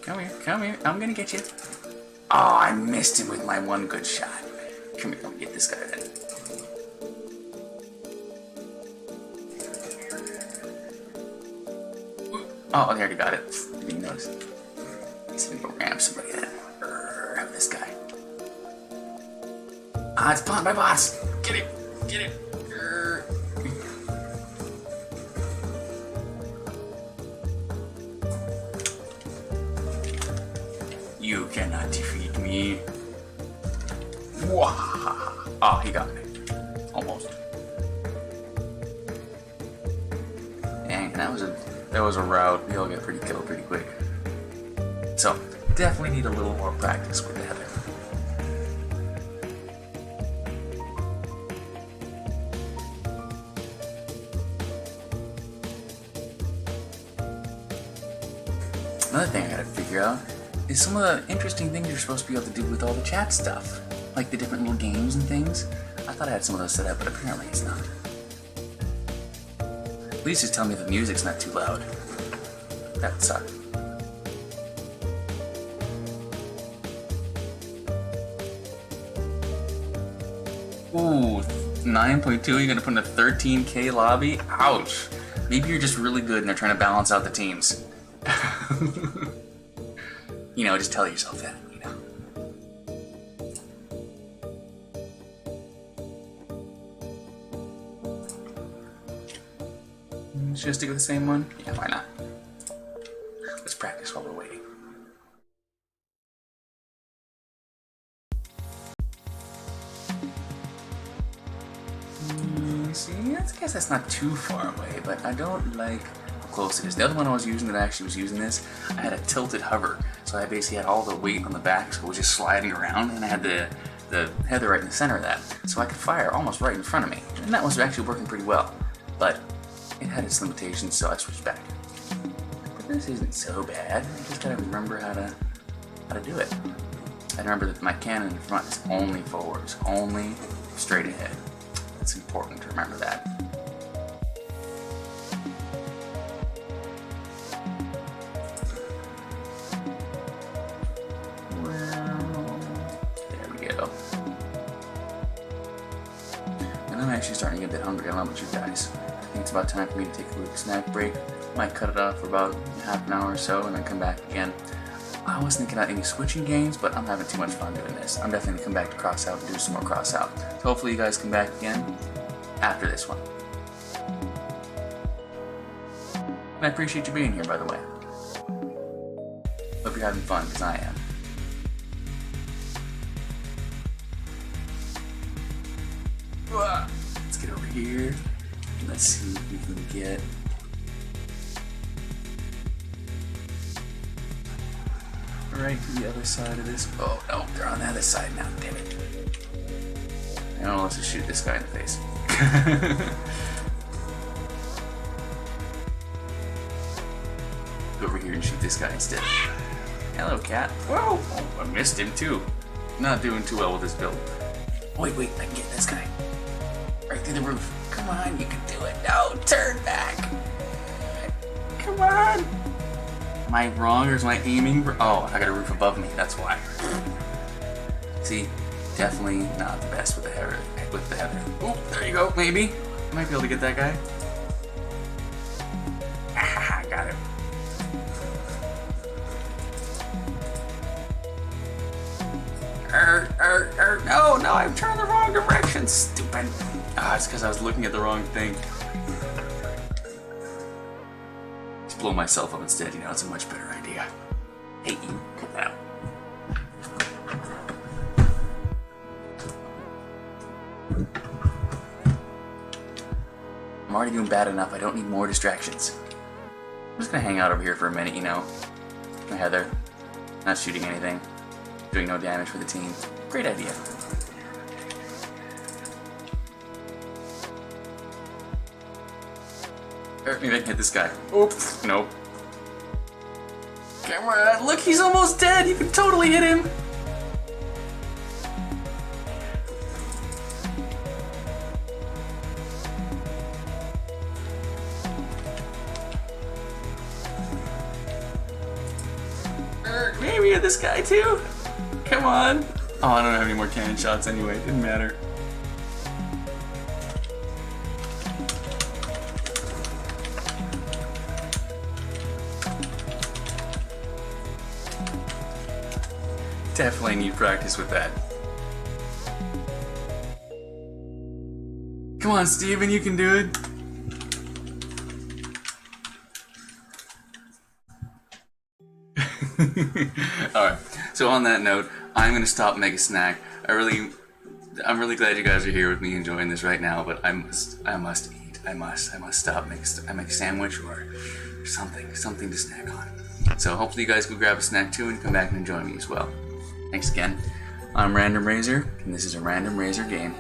Come here, come here. I'm gonna get you. Oh, I missed him with my one good shot. Come here, let me get this guy then. Oh, I already got it. Didn't even notice. Let's go ramp somebody then. Have this guy. Ah, it's pawned by boss. Get him. Get him. You cannot defeat me. Wah! Oh, he got me. Almost. Dang, that was a rout. We all get pretty killed pretty quick. So, definitely need a little more practice with that. Another thing I gotta figure out is some of the interesting things you're supposed to be able to do with all the chat stuff. Like the different little games and things. I thought I had some of those set up, but apparently it's not. Please just tell me the music's not too loud. That would suck. Ooh, 9.2, you're gonna put in a 13K lobby? Ouch. Maybe you're just really good and they're trying to balance out the teams. You know, just tell yourself that, you know. Should I stick with the same one? Yeah, why not? Let's practice while we're waiting. See, I guess that's not too far away, but I don't like how close it is. The other one I was using that I actually was using this, I had a tilted hover. So I basically had all the weight on the back, so it was just sliding around, and I had the header right in the center of that. So I could fire almost right in front of me. And that was actually working pretty well. But it had its limitations, so I switched back. But this isn't so bad. I just gotta remember how to do it. I remember that my cannon in front is only forwards, only straight ahead. It's important to remember that. Well, there we go. And I'm actually starting to get a bit hungry. I don't know about you guys. I think it's about time for me to take a little snack break. Might cut it off for about half an hour or so and then come back again. I was thinking about any switching games, but I'm having too much fun doing this. I'm definitely going to come back to Crossout and do some more Crossout. So hopefully you guys come back again after this one. And I appreciate you being here, by the way. Hope you're having fun, because I am. Let's get over here. And let's see if we can get... right to the other side of this. Oh no, they're on the other side now, damn it. I don't know, let's just shoot this guy in the face. Go over here and shoot this guy instead. Hello, cat. Whoa! Oh, I missed him too. Not doing too well with this build. Wait, I can get this guy. Right through the roof. Come on, you can do it. No, turn back. Come on. Am I wrong or is my aiming? Oh, I got a roof above me. That's why. See, definitely not the best with the header. Oh, there you go. Maybe I might be able to get that guy. Ah, got it. No, I'm turning the wrong direction. Stupid. Ah, it's because I was looking at the wrong thing. Blow myself up instead, you know, it's a much better idea. Hey, you, get that. already doing bad enough. I don't need more distractions. I'm just gonna hang out over here for a minute, you know. My Heather. Not shooting anything. Doing no damage for the team. Great idea. Maybe I can hit this guy. Oops. Nope. Come on. Look, he's almost dead. You can totally hit him. Maybe hit this guy too. Come on. Oh, I don't have any more cannon shots anyway. It didn't matter. Definitely need practice with that. Come on, Steven, you can do it. Alright, so on that note, I'm going to stop Mega Snack. I'm really glad you guys are here with me enjoying this right now, but I must eat. I must stop, make a sandwich or something to snack on. So hopefully you guys can grab a snack too and come back and join me as well. Thanks again. I'm Random Razor, and this is a Random Razor game.